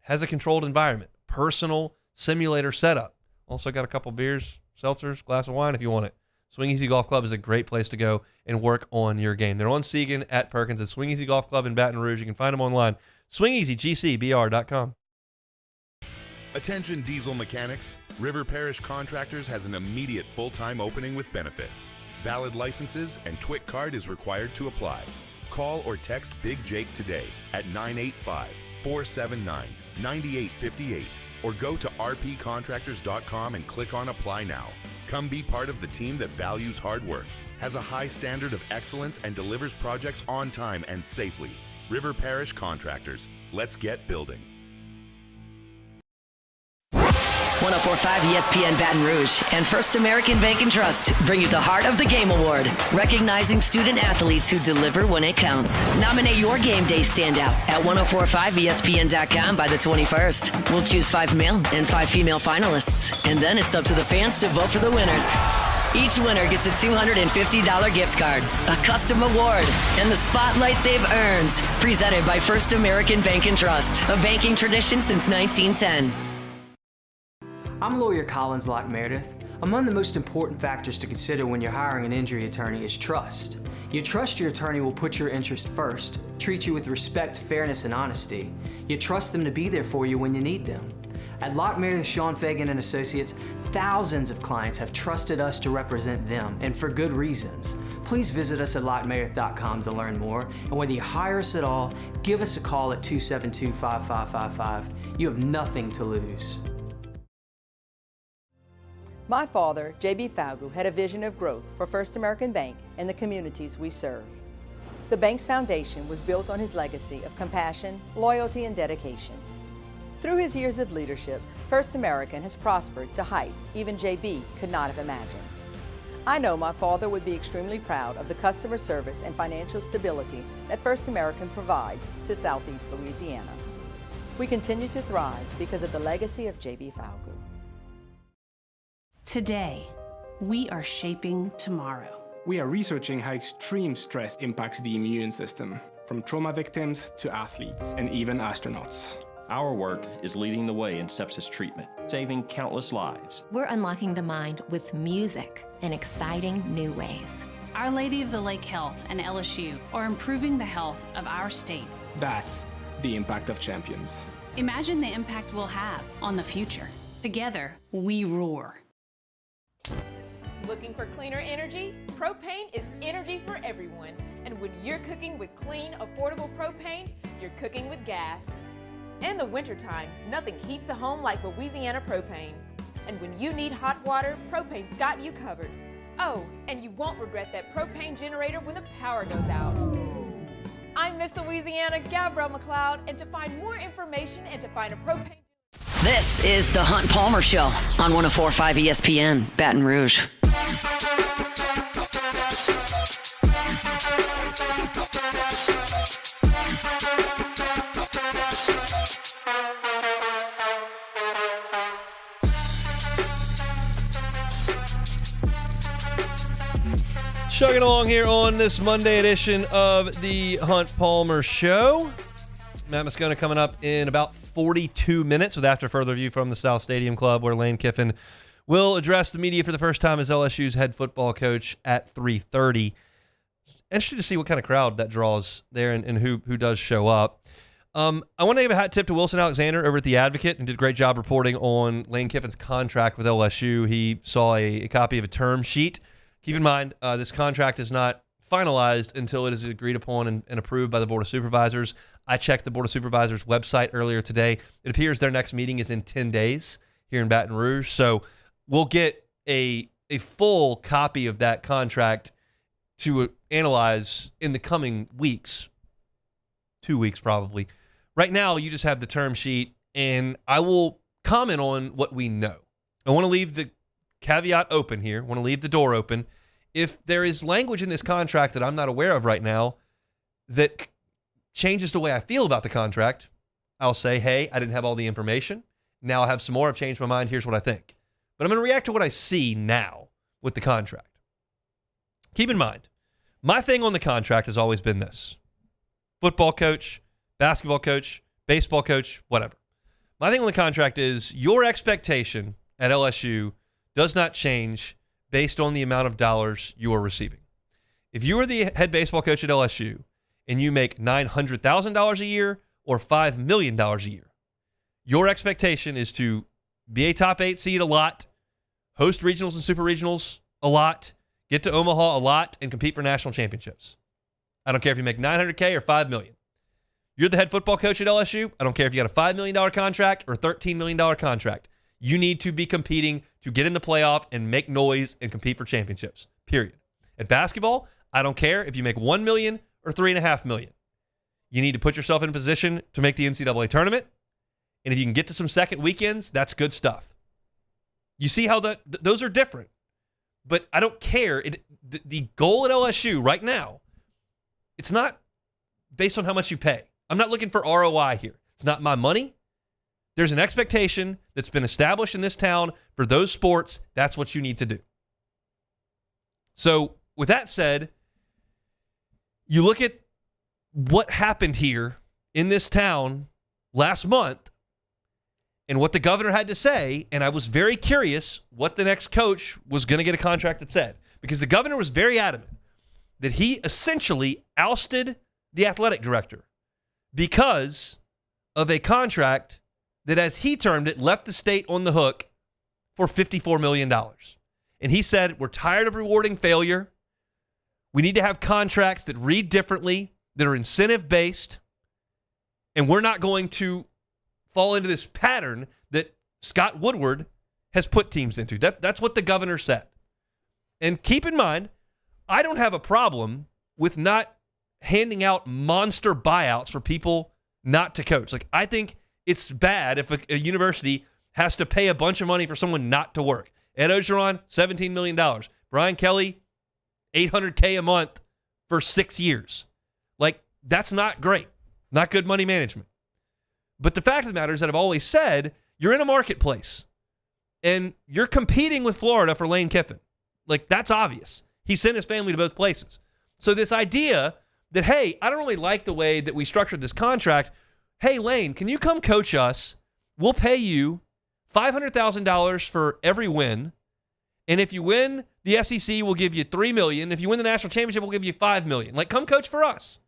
has a controlled environment, personal simulator setup, also got a couple beers, seltzers, glass of wine if you want it. Swing Easy Golf Club is a great place to go and work on your game. They're on Segan at Perkins at Swing Easy Golf Club in Baton Rouge. You can find them online, swingeasygcbr.com. Attention diesel mechanics. River Parish Contractors has an immediate full-time opening with benefits. Valid licenses and TWIC card is required to apply. Call or text Big Jake today at 985-479-9858 or go to rpcontractors.com and click on Apply Now. Come be part of the team that values hard work, has a high standard of excellence, and delivers projects on time and safely. River Parish Contractors. Let's get building. 104.5 ESPN Baton Rouge and First American Bank and Trust bring you the Heart of the Game Award, recognizing student athletes who deliver when it counts. Nominate your game day standout at 1045ESPN.com by the 21st. We'll choose 5 male and 5 female finalists, and then it's up to the fans to vote for the winners. Each winner gets a $250 gift card, a custom award, and the spotlight they've earned. Presented by First American Bank and Trust, a banking tradition since 1910. I'm lawyer Collins Locke Meredith. Among the most important factors to consider when you're hiring an injury attorney is trust. You trust your attorney will put your interest first, treat you with respect, fairness, and honesty. You trust them to be there for you when you need them. At Locke Meredith, Sean Fagan and Associates, thousands of clients have trusted us to represent them, and for good reasons. Please visit us at LockeMeredith.com to learn more, and whether you hire us at all, give us a call at 272-5555. You have nothing to lose. My father, J.B. Falgu, had a vision of growth for First American Bank and the communities we serve. The bank's foundation was built on his legacy of compassion, loyalty, and dedication. Through his years of leadership, First American has prospered to heights even J.B. could not have imagined. I know my father would be extremely proud of the customer service and financial stability that First American provides to Southeast Louisiana. We continue to thrive because of the legacy of J.B. Falgu. Today, we are shaping tomorrow. We are researching how extreme stress impacts the immune system, from trauma victims to athletes and even astronauts. Our work is leading the way in sepsis treatment, saving countless lives. We're unlocking the mind with music in exciting new ways. Our Lady of the Lake Health and LSU are improving the health of our state. That's the impact of champions. Imagine the impact we'll have on the future. Together, we roar. Looking for cleaner energy? Propane is energy for everyone. And when you're cooking with clean, affordable propane, you're cooking with gas. In the wintertime, nothing heats a home like Louisiana propane. And when you need hot water, propane's got you covered. Oh, and you won't regret that propane generator when the power goes out. I'm Miss Louisiana, Gabrielle McLeod, and to find more information and to find a propane... This is the Hunt Palmer Show on 104.5 ESPN, Baton Rouge. Chugging along here on this Monday edition of the Hunt Palmer Show. Matt Moscona coming up in about 42 minutes with After Further Review from the South Stadium Club, where Lane Kiffin will address the media for the first time as LSU's head football coach at 3:30. Interested to see what kind of crowd that draws there and who does show up. I want to give a hat tip to Wilson Alexander over at The Advocate, and did a great job reporting on Lane Kiffin's contract with LSU. He saw a copy of a term sheet. Keep in mind, this contract is not finalized until it is agreed upon and approved by the Board of Supervisors. I checked the Board of Supervisors website earlier today. It appears their next meeting is in 10 days here in Baton Rouge. So we'll get a full copy of that contract to analyze in the coming weeks, 2 weeks probably. Right now, you just have the term sheet, and I will comment on what we know. I want to leave the caveat open here. I want to leave the door open. If there is language in this contract that I'm not aware of right now that changes the way I feel about the contract, I'll say, hey, I didn't have all the information. Now I have some more. I've changed my mind. Here's what I think. But I'm going to react to what I see now with the contract. Keep in mind, my thing on the contract has always been this. Football coach, basketball coach, baseball coach, whatever. My thing on the contract is your expectation at LSU does not change based on the amount of dollars you are receiving. If you are the head baseball coach at LSU and you make $900,000 a year or $5 million a year, your expectation is to be a top 8 seed a lot, host regionals and super regionals a lot, get to Omaha a lot, and compete for national championships. I don't care if you make $900K or $5 million. You're the head football coach at LSU. I don't care if you got a $5 million contract or a $13 million contract. You need to be competing to get in the playoff and make noise and compete for championships, period. At basketball, I don't care if you make $1 million or $3.5 million. You need to put yourself in a position to make the NCAA tournament. And if you can get to some second weekends, that's good stuff. You see how those are different. But I don't care. The goal at LSU right now, it's not based on how much you pay. I'm not looking for ROI here. It's not my money. There's an expectation that's been established in this town for those sports. That's what you need to do. So with that said, you look at what happened here in this town last month and what the governor had to say, and I was very curious what the next coach was going to get a contract that said, because the governor was very adamant that he essentially ousted the athletic director because of a contract that, as he termed it, left the state on the hook for $54 million. And he said, we're tired of rewarding failure. We need to have contracts that read differently, that are incentive-based, and we're not going to fall into this pattern that Scott Woodward has put teams into. That's what the governor said. And keep in mind, I don't have a problem with not handing out monster buyouts for people not to coach. Like, I think it's bad if a university has to pay a bunch of money for someone not to work. Ed Ogeron, $17 million. Brian Kelly, $800K a month for 6 years. Like, that's not great. Not good money management. But the fact of the matter is that I've always said, you're in a marketplace and you're competing with Florida for Lane Kiffin. Like, that's obvious. He sent his family to both places. So this idea that, hey, I don't really like the way that we structured this contract. Hey, Lane, can you come coach us? We'll pay you $500,000 for every win. And if you win the SEC, we'll give you $3 million. If you win the national championship, we'll give you $5 million. Like, come coach for us.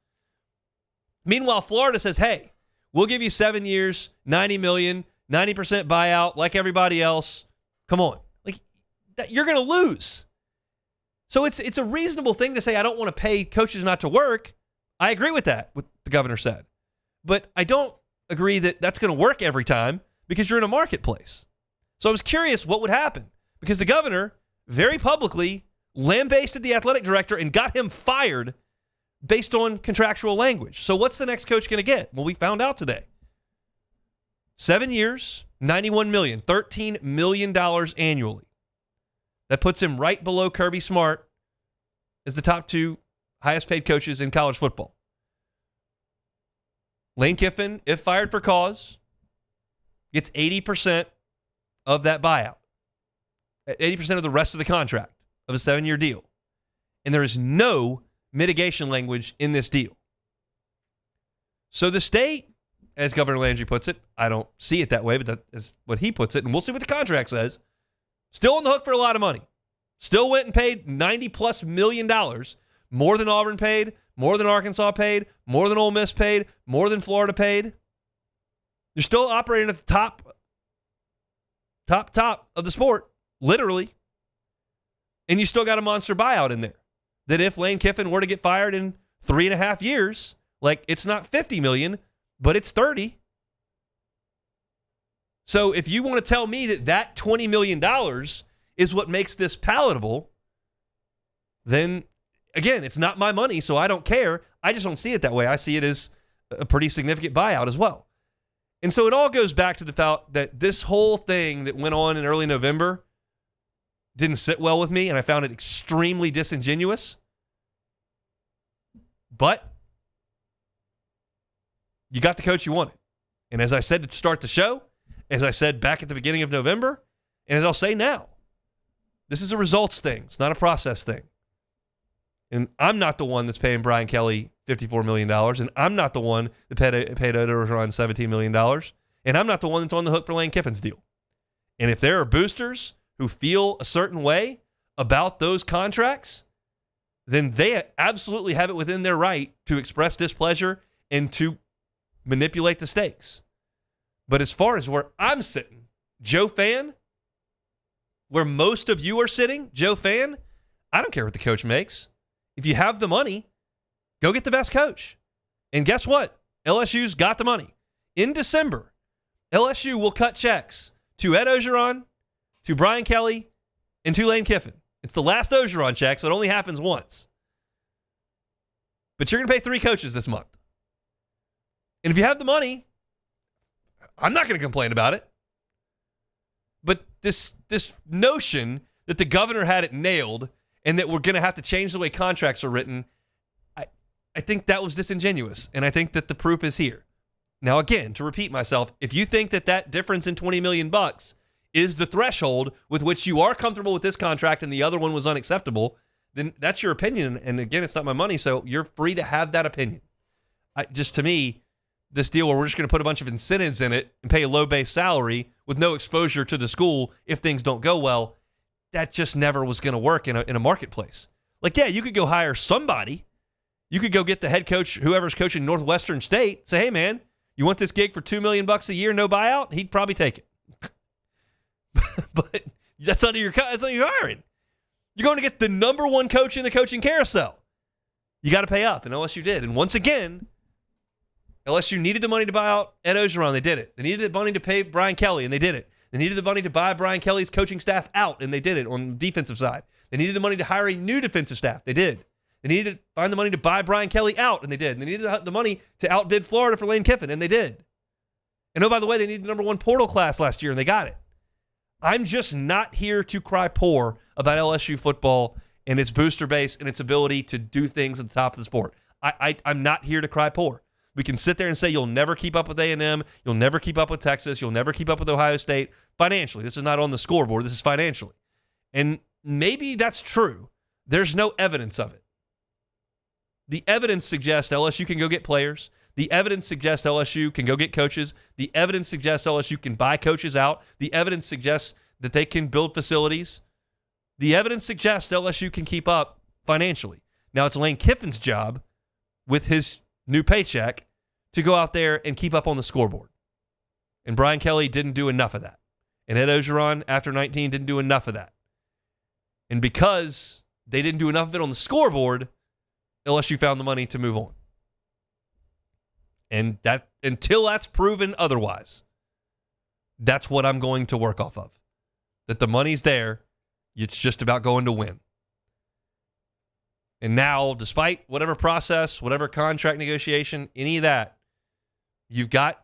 Meanwhile, Florida says, hey, we'll give you 7 years, $90 million, 90% buyout like everybody else. Come on. Like, you're going to lose. So it's a reasonable thing to say, I don't want to pay coaches not to work. I agree with that, what the governor said. But I don't agree that that's going to work every time because you're in a marketplace. So I was curious what would happen because the governor very publicly lambasted the athletic director and got him fired based on contractual language. So what's the next coach going to get? Well, we found out today. 7 years, $91 million, $13 million annually. That puts him right below Kirby Smart as the top 2 highest paid coaches in college football. Lane Kiffin, if fired for cause, gets 80% of that buyout, 80% of the rest of the contract of a 7-year deal. And there is no mitigation language in this deal. So the state, as Governor Landry puts it, I don't see it that way, but that is what he puts it, and we'll see what the contract says, still on the hook for a lot of money. Still went and paid $90+ million, more than Auburn paid, more than Arkansas paid, more than Ole Miss paid, more than Florida paid. You're still operating at the top of the sport, literally. And you still got a monster buyout in there. That if Lane Kiffin were to get fired in 3.5 years, like, it's not $50 million, but it's $30. So if you want to tell me that $20 million is what makes this palatable, then, again, it's not my money, so I don't care. I just don't see it that way. I see it as a pretty significant buyout as well. And so it all goes back to the fact that this whole thing that went on in early November didn't sit well with me, and I found it extremely disingenuous. But you got the coach you wanted. And as I said to start the show, as I said back at the beginning of November, and as I'll say now, this is a results thing. It's not a process thing. And I'm not the one that's paying Brian Kelly $54 million, and I'm not the one that paid Ed Orgeron $17 million, and I'm not the one that's on the hook for Lane Kiffin's deal. And if there are boosters who feel a certain way about those contracts, then they absolutely have it within their right to express displeasure and to manipulate the stakes. But as far as where I'm sitting, Joe Fan, where most of you are sitting, Joe Fan, I don't care what the coach makes. If you have the money, go get the best coach. And guess what? LSU's got the money. In December, LSU will cut checks to Ed Orgeron, to Brian Kelly, and to Lane Kiffin. It's the last Orgeron check, so it only happens once. But you're going to pay 3 coaches this month. And if you have the money, I'm not going to complain about it. But this notion that the governor had it nailed and that we're going to have to change the way contracts are written, I think that was disingenuous. And I think that the proof is here. Now, again, to repeat myself, if you think that that difference in $20 million is the threshold with which you are comfortable with this contract and the other one was unacceptable, then that's your opinion. And again, it's not my money, so you're free to have that opinion. Just to me, this deal where we're just going to put a bunch of incentives in it and pay a low base salary with no exposure to the school if things don't go well, that just never was going to work in a marketplace. Like, yeah, you could go hire somebody. You could go get the head coach, whoever's coaching Northwestern State, say, hey, man, you want this gig for $2 million a year, no buyout? He'd probably take it. But that's not your hiring. You're going to get the number one coach in the coaching carousel. You got to pay up, and LSU did. And once again, LSU needed the money to buy out Ed Orgeron. They did it. They needed the money to pay Brian Kelly, and they did it. They needed the money to buy Brian Kelly's coaching staff out, and they did it on the defensive side. They needed the money to hire a new defensive staff. They did. They needed to find the money to buy Brian Kelly out, and they did. And they needed the money to outbid Florida for Lane Kiffin, and they did. And oh, by the way, they needed the number one portal class last year, and they got it. I'm just not here to cry poor about LSU football and its booster base and its ability to do things at the top of the sport. I'm not here to cry poor. We can sit there and say you'll never keep up with A&M, you'll never keep up with Texas, you'll never keep up with Ohio State financially. This is not on the scoreboard. This is financially. And maybe that's true. There's no evidence of it. The evidence suggests LSU can go get players. The evidence suggests LSU can go get coaches. The evidence suggests LSU can buy coaches out. The evidence suggests that they can build facilities. The evidence suggests LSU can keep up financially. Now, it's Lane Kiffin's job with his new paycheck to go out there and keep up on the scoreboard. And Brian Kelly didn't do enough of that. And Ed Orgeron, after 19, didn't do enough of that. And because they didn't do enough of it on the scoreboard, LSU found the money to move on. And that until that's proven otherwise, that's what I'm going to work off of. That the money's there, it's just about going to win. And now, despite whatever process, whatever contract negotiation, any of that, you've got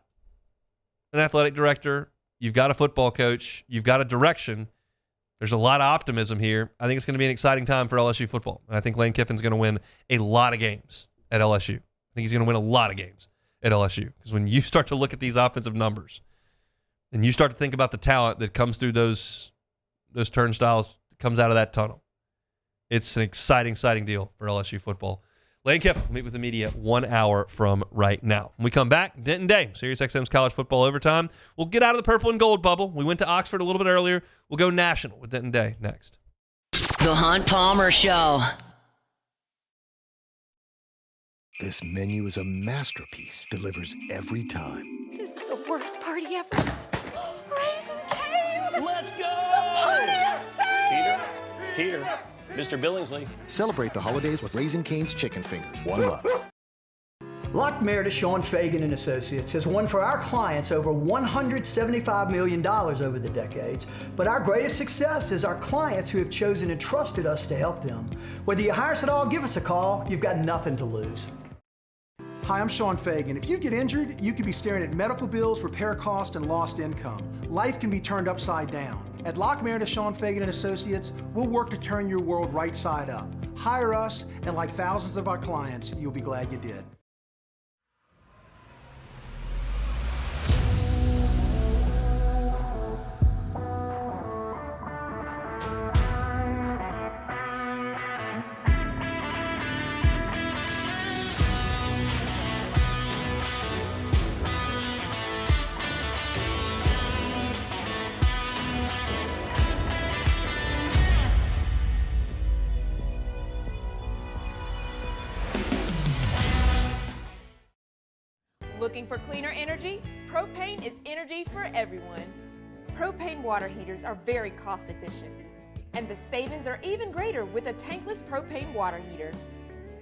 an athletic director, you've got a football coach, you've got a direction. There's a lot of optimism here. I think it's going to be an exciting time for LSU football. I think Lane Kiffin's going to win a lot of games at LSU. I think he's going to win a lot of games at LSU. Because when you start to look at these offensive numbers and you start to think about the talent that comes through those turnstiles, comes out of that tunnel, it's an exciting deal for LSU football. Lane Kiffin will meet with the media 1 hour from right now. When we come back, Denton Day, SiriusXM's College Football Overtime. We'll get out of the purple and gold bubble. We went to Oxford a little bit earlier. We'll go national with Denton Day next. The Hunt Palmer Show. This menu is a masterpiece. Delivers every time. This is the worst party ever. Raisin Cane's! Let's go! The party is saved! Peter, Mr. Billingsley. Celebrate the holidays with Raisin Cane's Chicken Fingers. One love. Lock Meredith, Sean Fagan and Associates has won for our clients over $175 million over the decades. But our greatest success is our clients who have chosen and trusted us to help them. Whether you hire us at all, give us a call. You've got nothing to lose. Hi, I'm Sean Fagan. If you get injured, you could be staring at medical bills, repair costs, and lost income. Life can be turned upside down. At Lock Meredith, Sean Fagan and Associates, we'll work to turn your world right side up. Hire us, and like thousands of our clients, you'll be glad you did. Looking for cleaner energy? Propane is energy for everyone. Propane water heaters are very cost efficient, and the savings are even greater with a tankless propane water heater.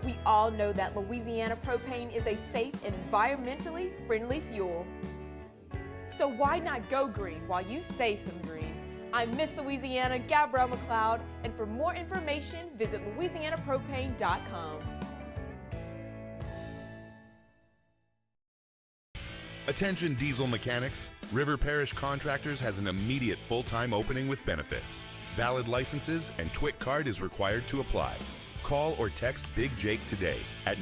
We all know that Louisiana propane is a safe and environmentally friendly fuel. So why not go green while you save some green? I'm Miss Louisiana, Gabrielle McLeod, and for more information, visit louisianapropane.com. Attention diesel mechanics. River Parish Contractors has an immediate full-time opening with benefits. Valid licenses and TWIC card is required to apply. Call or text Big Jake today at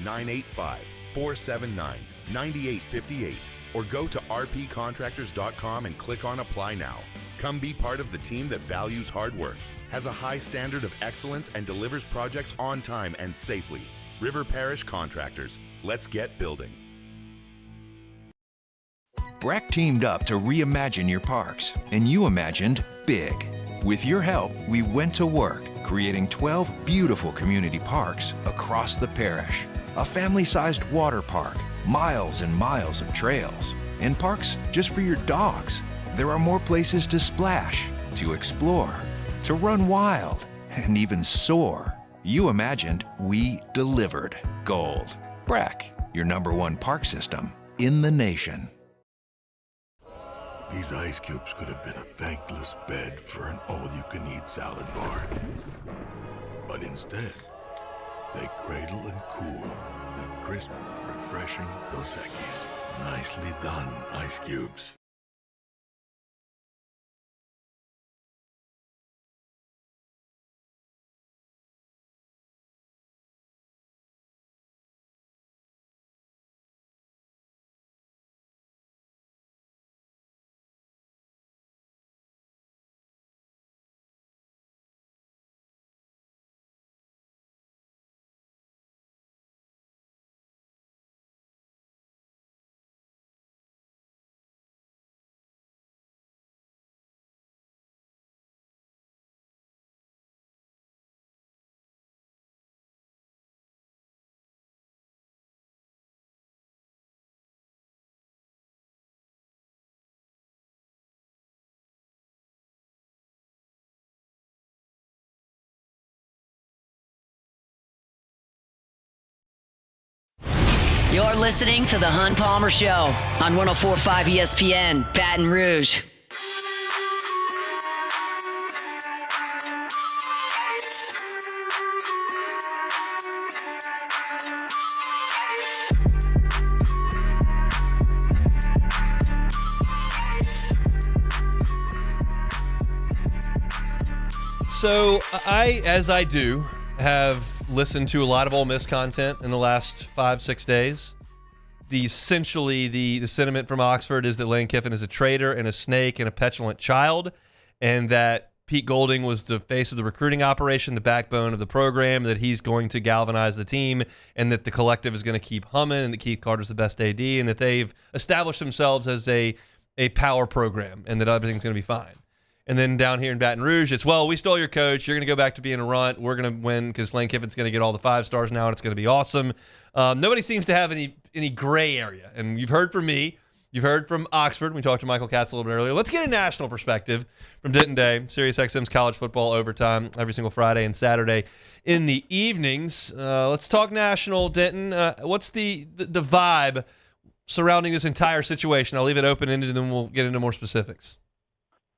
985-479-9858 or go to rpcontractors.com and click on Apply Now. Come be part of the team that values hard work, has a high standard of excellence, and delivers projects on time and safely. River Parish Contractors. Let's get building. BRAC teamed up to reimagine your parks, and you imagined big. With your help, we went to work, creating 12 beautiful community parks across the parish. A family-sized water park, miles and miles of trails, and parks just for your dogs. There are more places to splash, to explore, to run wild, and even soar. You imagined, we delivered. Gold. BRAC, your #1 park system in the nation. These ice cubes could have been a thankless bed for an all-you-can-eat salad bar. But instead, they cradle and cool the crisp, refreshing Dos Equis. Nicely done, ice cubes. You're listening to The Hunt Palmer Show on 104.5 ESPN, Baton Rouge. So as I do, have listened to a lot of Ole Miss content in the last 5-6 days. Essentially, the sentiment from Oxford is that Lane Kiffin is a traitor and a snake and a petulant child, and that Pete Golding was the face of the recruiting operation, the backbone of the program, that he's going to galvanize the team, and that the collective is going to keep humming, and that Keith Carter's the best AD, and that they've established themselves as a power program, and that everything's going to be fine. And then down here in Baton Rouge, it's, well, we stole your coach. You're going to go back to being a runt. We're going to win because Lane Kiffin's going to get all the 5 stars now, and it's going to be awesome. Nobody seems to have any gray area. And you've heard from me. You've heard from Oxford. We talked to Michael Katz a little bit earlier. Let's get a national perspective from Denton Day, SiriusXM's college football overtime every single Friday and Saturday in the evenings. Let's talk national, Denton. What's the vibe surrounding this entire situation? I'll leave it open-ended, and then we'll get into more specifics.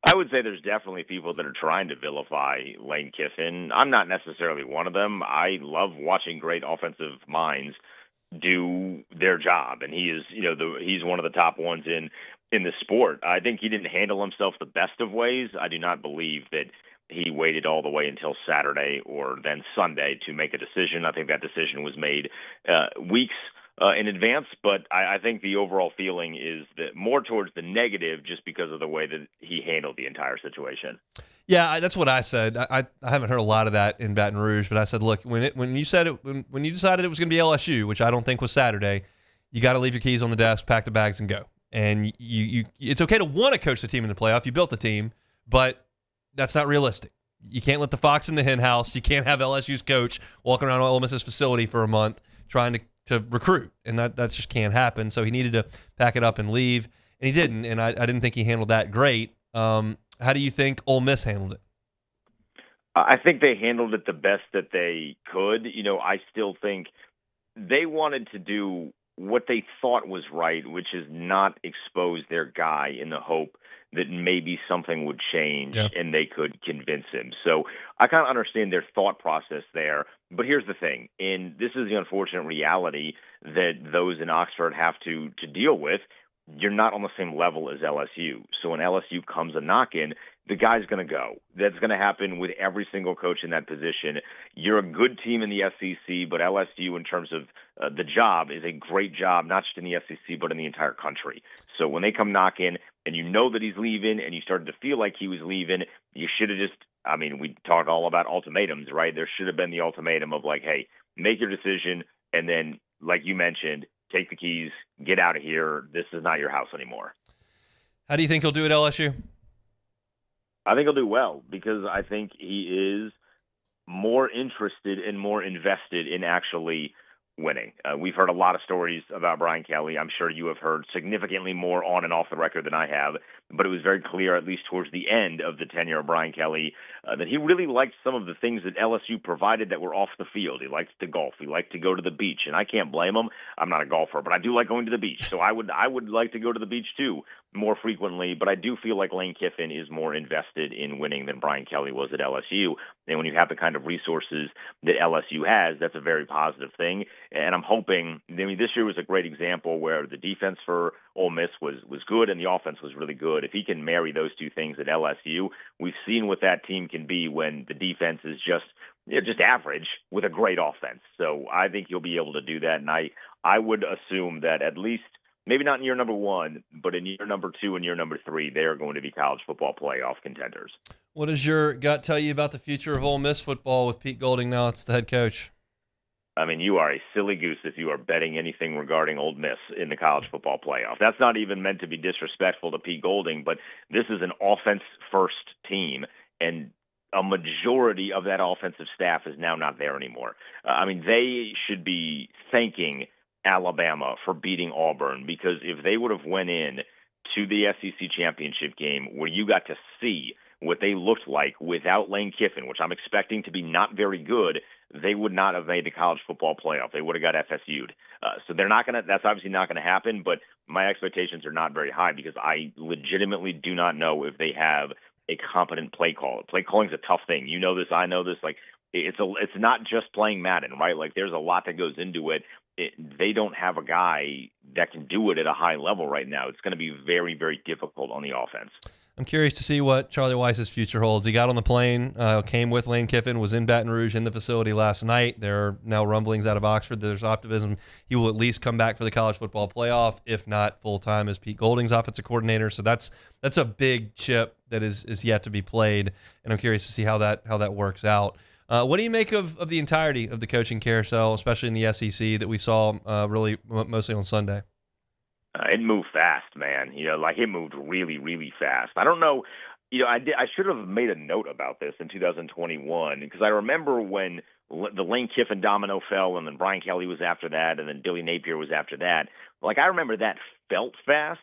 I would say there's definitely people that are trying to vilify Lane Kiffin. I'm not necessarily one of them. I love watching great offensive minds do their job, and he is, he's one of the top ones in the sport. I think he didn't handle himself the best of ways. I do not believe that he waited all the way until Saturday or then Sunday to make a decision. I think that decision was made weeks in advance, but I think the overall feeling is that more towards the negative just because of the way that he handled the entire situation. Yeah, that's what I said. I haven't heard a lot of that in Baton Rouge, but I said, look, when you decided it was going to be LSU, which I don't think was Saturday, you got to leave your keys on the desk, pack the bags, and go. And it's okay to want to coach the team in the playoff. You built the team, but that's not realistic. You can't let the fox in the hen house. You can't have LSU's coach walking around Ole Miss's facility for a month trying to to recruit, and that just can't happen. So he needed to pack it up and leave, and he didn't. And I didn't think he handled that great. How do you think Ole Miss handled it? I think they handled it the best that they could. I still think they wanted to do what they thought was right, which is not expose their guy in the hope that maybe something would change and they could convince him. So I kind of understand their thought process there. But here's the thing, and this is the unfortunate reality that those in Oxford have to deal with. You're not on the same level as LSU. So when LSU comes a knock-in, the guy's going to go. That's going to happen with every single coach in that position. You're a good team in the SEC, but LSU, in terms of the job, is a great job, not just in the SEC, but in the entire country. So when they come knock-in and you know that he's leaving and you started to feel like he was leaving, you should have just, we talked all about ultimatums, right? There should have been the ultimatum of like, hey, make your decision, and then, like you mentioned, take the keys, get out of here. This is not your house anymore. How do you think he'll do at LSU? I think he'll do well because I think he is more interested and more invested in actually winning. We've heard a lot of stories about Brian Kelly. I'm sure you have heard significantly more on and off the record than I have, but it was very clear, at least towards the end of the tenure of Brian Kelly, that he really liked some of the things that LSU provided that were off the field. He liked to golf. He liked to go to the beach, and I can't blame him. I'm not a golfer, but I do like going to the beach, so I would like to go to the beach too more frequently, but I do feel like Lane Kiffin is more invested in winning than Brian Kelly was at LSU. And when you have the kind of resources that LSU has, that's a very positive thing. And I'm hoping, this year was a great example where the defense for Ole Miss was good and the offense was really good. If he can marry those two things at LSU, we've seen what that team can be when the defense is just average with a great offense. So I think he'll be able to do that. And I would assume that at least, maybe not in year number 1, but in year number 2 and year number 3, they are going to be college football playoff contenders. What does your gut tell you about the future of Ole Miss football with Pete Golding now it's the head coach? You are a silly goose if you are betting anything regarding Ole Miss in the college football playoff. That's not even meant to be disrespectful to Pete Golding, but this is an offense-first team, and a majority of that offensive staff is now not there anymore. They should be thanking Alabama for beating Auburn, because if they would have went in to the SEC championship game where you got to see what they looked like without Lane Kiffin, which I'm expecting to be not very good, they would not have made the college football playoff. They would have got FSU'd. So that's obviously not going to happen, but my expectations are not very high because I legitimately do not know if they have a competent play call. Play calling is a tough thing. You know this, I know this. It's not just playing Madden, right? There's a lot that goes into it. They don't have a guy that can do it at a high level right now. It's going to be very, very difficult on the offense. I'm curious to see what Charlie Weiss's future holds. He got on the plane, came with Lane Kiffin, was in Baton Rouge in the facility last night. There are now rumblings out of Oxford. There's optimism he will at least come back for the college football playoff, if not full-time as Pete Golding's offensive coordinator. So that's a big chip that is yet to be played, and I'm curious to see how that works out. What do you make of the entirety of the coaching carousel, especially in the SEC that we saw really mostly on Sunday? It moved fast, man. It moved really, really fast. I don't know. I should have made a note about this in 2021 because I remember when the Lane Kiffin domino fell and then Brian Kelly was after that and then Billy Napier was after that. I remember that felt fast,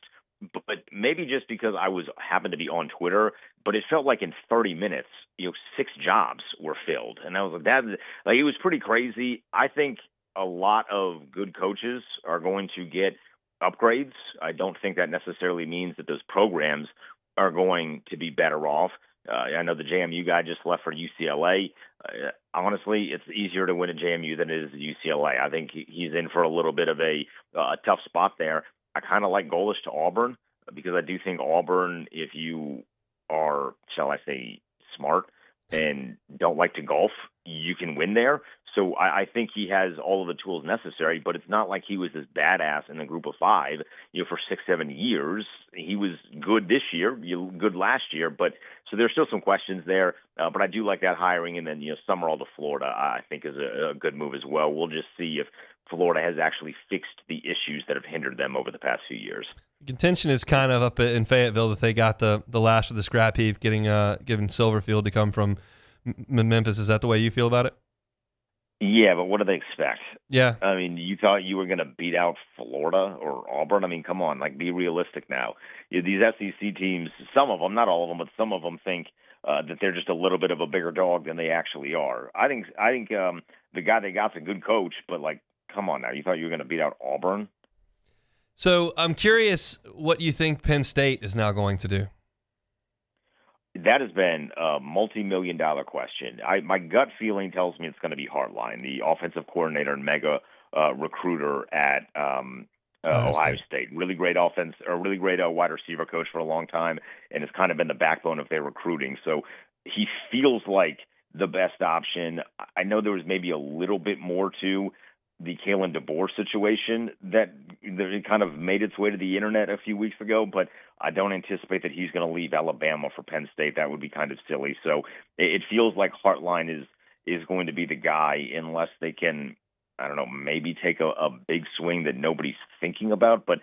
but maybe just because I happened to be on Twitter, but it felt like in 30 minutes, 6 jobs were filled. And I was like, it was pretty crazy. I think a lot of good coaches are going to get upgrades. I don't think that necessarily means that those programs are going to be better off. I know the JMU guy just left for UCLA. Honestly, it's easier to win at JMU than it is at UCLA. I think he's in for a little bit of a tough spot there. I kind of like Golesh to Auburn because I do think Auburn, if you are, shall I say, smart and don't like to golf, you can win there. So I think he has all of the tools necessary, but it's not like he was this badass in the group of 5, for 6-7 years. He was good this year, good last year, but so there's still some questions there. But I do like that hiring, and then Summerall to Florida, I think is a good move as well. We'll just see if Florida has actually fixed the issues that have hindered them over the past few years. Contention is kind of up in Fayetteville that they got the last of the scrap heap, given Silverfield to come from Memphis. Is that the way you feel about it? Yeah, but what do they expect? Yeah. I mean, you thought you were going to beat out Florida or Auburn? I mean, come on, like, be realistic now. These SEC teams, some of them, not all of them, but some of them think that they're just a little bit of a bigger dog than they actually are. I think the guy they got's a good coach, but, like, come on now. You thought you were going to beat out Auburn? So I'm curious what you think Penn State is now going to do. That has been a multi-million-dollar question. My gut feeling tells me it's going to be Hartline, the offensive coordinator and mega recruiter at Ohio State. Really great offense, or really great wide receiver coach for a long time, and has kind of been the backbone of their recruiting. So he feels like the best option. I know there was maybe a little bit more to the Kalen DeBoer situation that it kind of made its way to the internet a few weeks ago, but I don't anticipate that he's going to leave Alabama for Penn State. That would be kind of silly. So it feels like Hartline is going to be the guy, unless they can, I don't know, maybe take a big swing that nobody's thinking about. But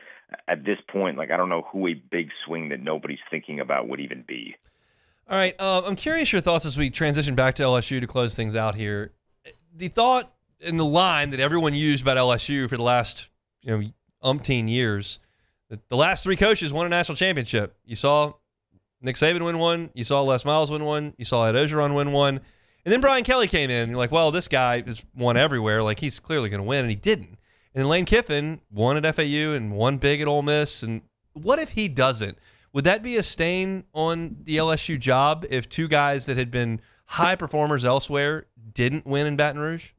at this point, like, I don't know who a big swing that nobody's thinking about would even be. All right. I'm curious your thoughts as we transition back to LSU to close things out here. The thought in the line that everyone used about LSU for the last, umpteen years, that the last three coaches won a national championship. You saw Nick Saban win one, you saw Les Miles win one, you saw Ed Ogeron win one, and then Brian Kelly came in, and you're like, well, this guy has won everywhere, like he's clearly going to win, and he didn't. And then Lane Kiffin won at FAU and won big at Ole Miss, and what if he doesn't? Would that be a stain on the LSU job if two guys that had been high performers elsewhere didn't win in Baton Rouge?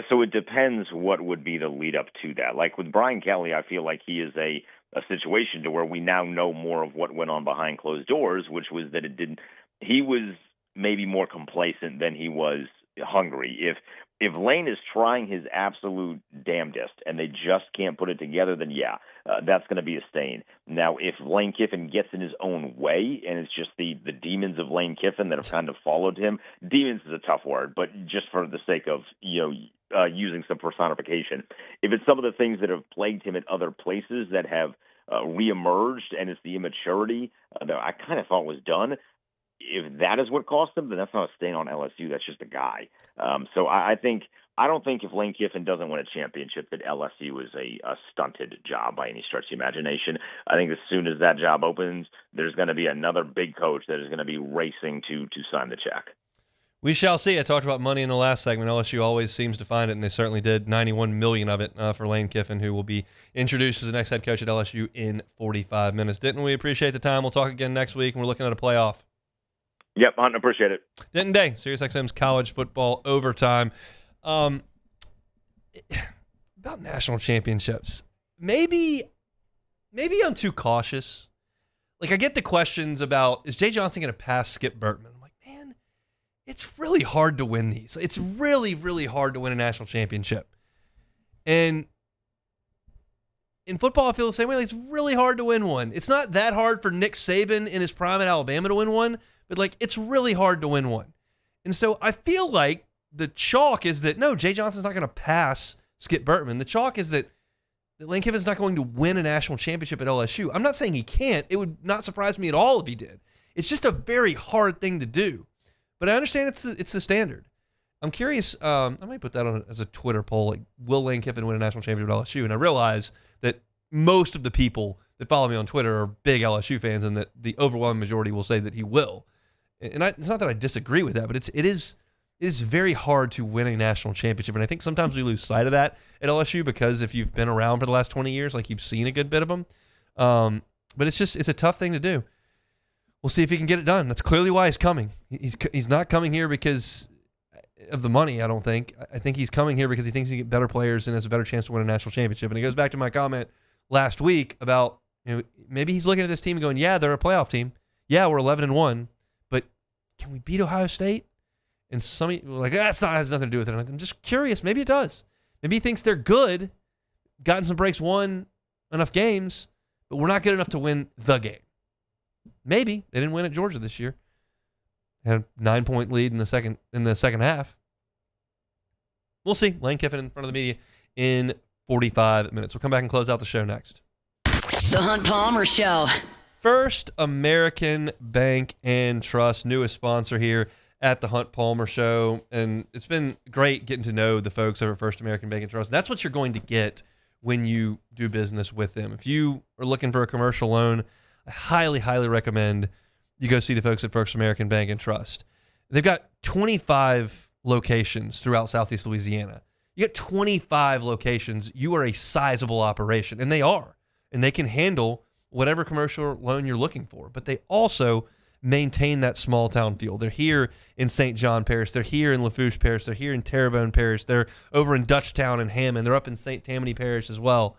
So it depends what would be the lead up to that. Like with Brian Kelly, I feel like he is a situation to where we now know more of what went on behind closed doors, which was that he was maybe more complacent than he was hungry. If Lane is trying his absolute damnedest and they just can't put it together, then that's going to be a stain. Now, if Lane Kiffin gets in his own way and it's just the demons of Lane Kiffin that have kind of followed him, demons is a tough word, but just for the sake of, using some personification, if it's some of the things that have plagued him at other places that have reemerged and it's the immaturity that I kind of thought was done, if that is what cost him, then that's not a stain on LSU. That's just a guy. So I don't think if Lane Kiffin doesn't win a championship that LSU is a stunted job by any stretch of the imagination. I think as soon as that job opens, there's going to be another big coach that is going to be racing to sign the check. We shall see. I talked about money in the last segment. LSU always seems to find it, and they certainly did. $91 million of it for Lane Kiffin, who will be introduced as the next head coach at LSU in 45 minutes. Denton, we appreciate the time. We'll talk again next week, and we're looking at a playoff. Yep, Hunt, appreciate it. Denton Day, SiriusXM's College Football Overtime. About national championships, maybe I'm too cautious. Like, I get the questions about, is Jay Johnson going to pass Skip Burtman? I'm like, man, it's really hard to win these. It's really, really hard to win a national championship. And in football, I feel the same way. Like, it's really hard to win one. It's not that hard for Nick Saban in his prime at Alabama to win one, but, like, it's really hard to win one. And so I feel like the chalk is that, no, Jay Johnson's not going to pass Skip Burtman. The chalk is that Lane Kiffin's not going to win a national championship at LSU. I'm not saying he can't. It would not surprise me at all if he did. It's just a very hard thing to do. But I understand it's the standard. I'm curious. I might put that on as a Twitter poll. Like, will Lane Kiffin win a national championship at LSU? And I realize that most of the people that follow me on Twitter are big LSU fans, and that the overwhelming majority will say that he will. And it's not that I disagree with that, but it is very hard to win a national championship. And I think sometimes we lose sight of that at LSU because if you've been around for the last 20 years, like, you've seen a good bit of them. But it's a tough thing to do. We'll see if he can get it done. That's clearly why he's coming. He's not coming here because of the money, I don't think. I think he's coming here because he thinks he can get better players and has a better chance to win a national championship. And it goes back to my comment last week about, maybe he's looking at this team and going, yeah, they're a playoff team. Yeah, we're 11-1. But can we beat Ohio State? And some people are like, has nothing to do with it. I'm just curious. Maybe it does. Maybe he thinks they're good, gotten some breaks, won enough games, but we're not good enough to win the game. Maybe. They didn't win at Georgia this year. Had a 9-point lead in the second half. We'll see. Lane Kiffin in front of the media in 45 minutes. We'll come back and close out the show next. The Hunt Palmer Show. First American Bank and Trust, newest sponsor here at the Hunt Palmer Show, and it's been great getting to know the folks over at First American Bank and Trust. That's what you're going to get when you do business with them. If you are looking for a commercial loan, I highly, highly recommend you go see the folks at First American Bank and Trust. They've got 25 locations throughout Southeast Louisiana. You get 25 locations. You are a sizable operation, and they are. And they can handle whatever commercial loan you're looking for. But they also maintain that small town feel. They're here in St. John Parish. They're here in Lafourche Parish. They're here in Terrebonne Parish. They're over in Dutchtown and Hammond. They're up in St. Tammany Parish as well.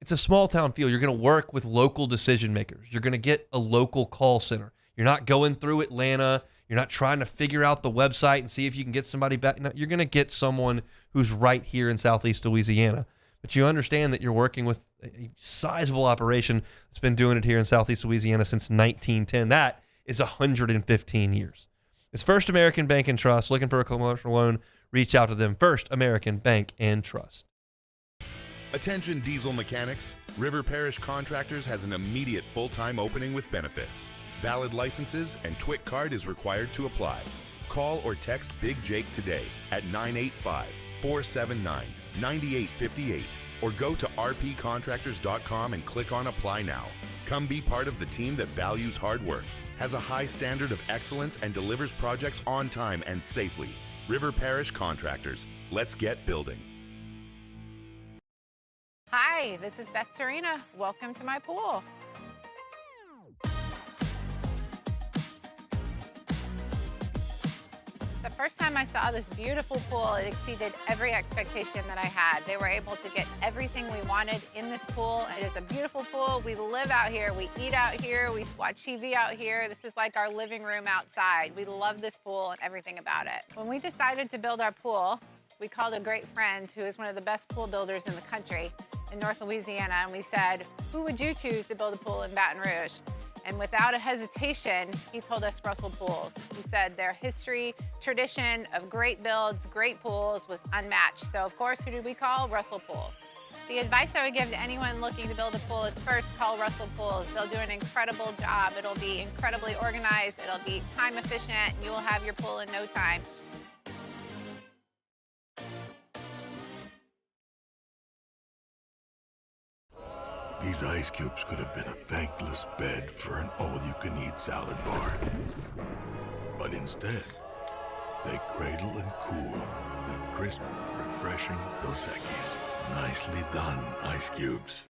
It's a small town feel. You're going to work with local decision makers. You're going to get a local call center. You're not going through Atlanta. You're not trying to figure out the website and see if you can get somebody back. No, you're going to get someone who's right here in Southeast Louisiana. But you understand that you're working with a sizable operation that's been doing it here in Southeast Louisiana since 1910. That is 115 years. It's First American Bank and Trust. Looking for a commercial loan, reach out to them. First American Bank and Trust. Attention diesel mechanics. River Parish Contractors has an immediate full-time opening with benefits. Valid licenses and TWIC card is required to apply. Call or text Big Jake today at 985-479-9858 or go to rpcontractors.com and click on Apply Now. Come be part of the team that values hard work, has a high standard of excellence, and delivers projects on time and safely. River Parish Contractors. Let's get building. Hi, this is Beth Serena. Welcome to my pool. The first time I saw this beautiful pool, it exceeded every expectation that I had. They were able to get everything we wanted in this pool. It is a beautiful pool. We live out here, we eat out here, we watch TV out here. This is like our living room outside. We love this pool and everything about it. When we decided to build our pool, we called a great friend who is one of the best pool builders in the country in North Louisiana, and we said, who would you choose to build a pool in Baton Rouge? And without a hesitation, he told us Russell Pools. He said their history, tradition of great builds, great pools was unmatched. So of course, who did we call? Russell Pools. The advice I would give to anyone looking to build a pool is first call Russell Pools. They'll do an incredible job. It'll be incredibly organized. It'll be time efficient. And you will have your pool in no time. These ice cubes could have been a thankless bed for an all-you-can-eat salad bar. But instead, they cradle and cool the crisp, refreshing Dos Equis. Nicely done, ice cubes.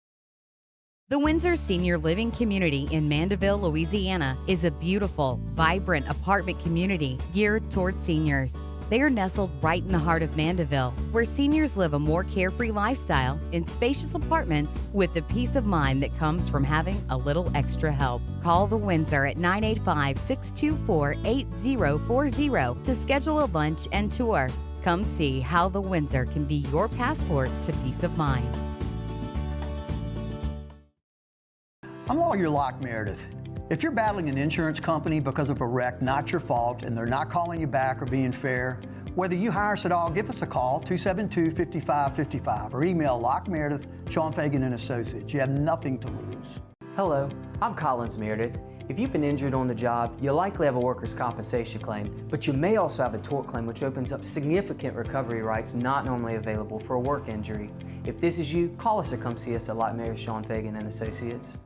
The Windsor Senior Living Community in Mandeville, Louisiana is a beautiful, vibrant apartment community geared toward seniors. They are nestled right in the heart of Mandeville, where seniors live a more carefree lifestyle in spacious apartments with the peace of mind that comes from having a little extra help. Call the Windsor at 985-624-8040 to schedule a lunch and tour. Come see how the Windsor can be your passport to peace of mind. I'm Lawyer Locke Meredith. If you're battling an insurance company because of a wreck not your fault and they're not calling you back or being fair, whether you hire us at all, give us a call, 272-5555, or email Locke Meredith, Sean Fagan and Associates. You have nothing to lose. Hello, I'm Collins Meredith. If you've been injured on the job, you likely have a workers' compensation claim, but you may also have a tort claim, which opens up significant recovery rights not normally available for a work injury. If this is you, call us or come see us at Locke Meredith, Sean Fagan and Associates.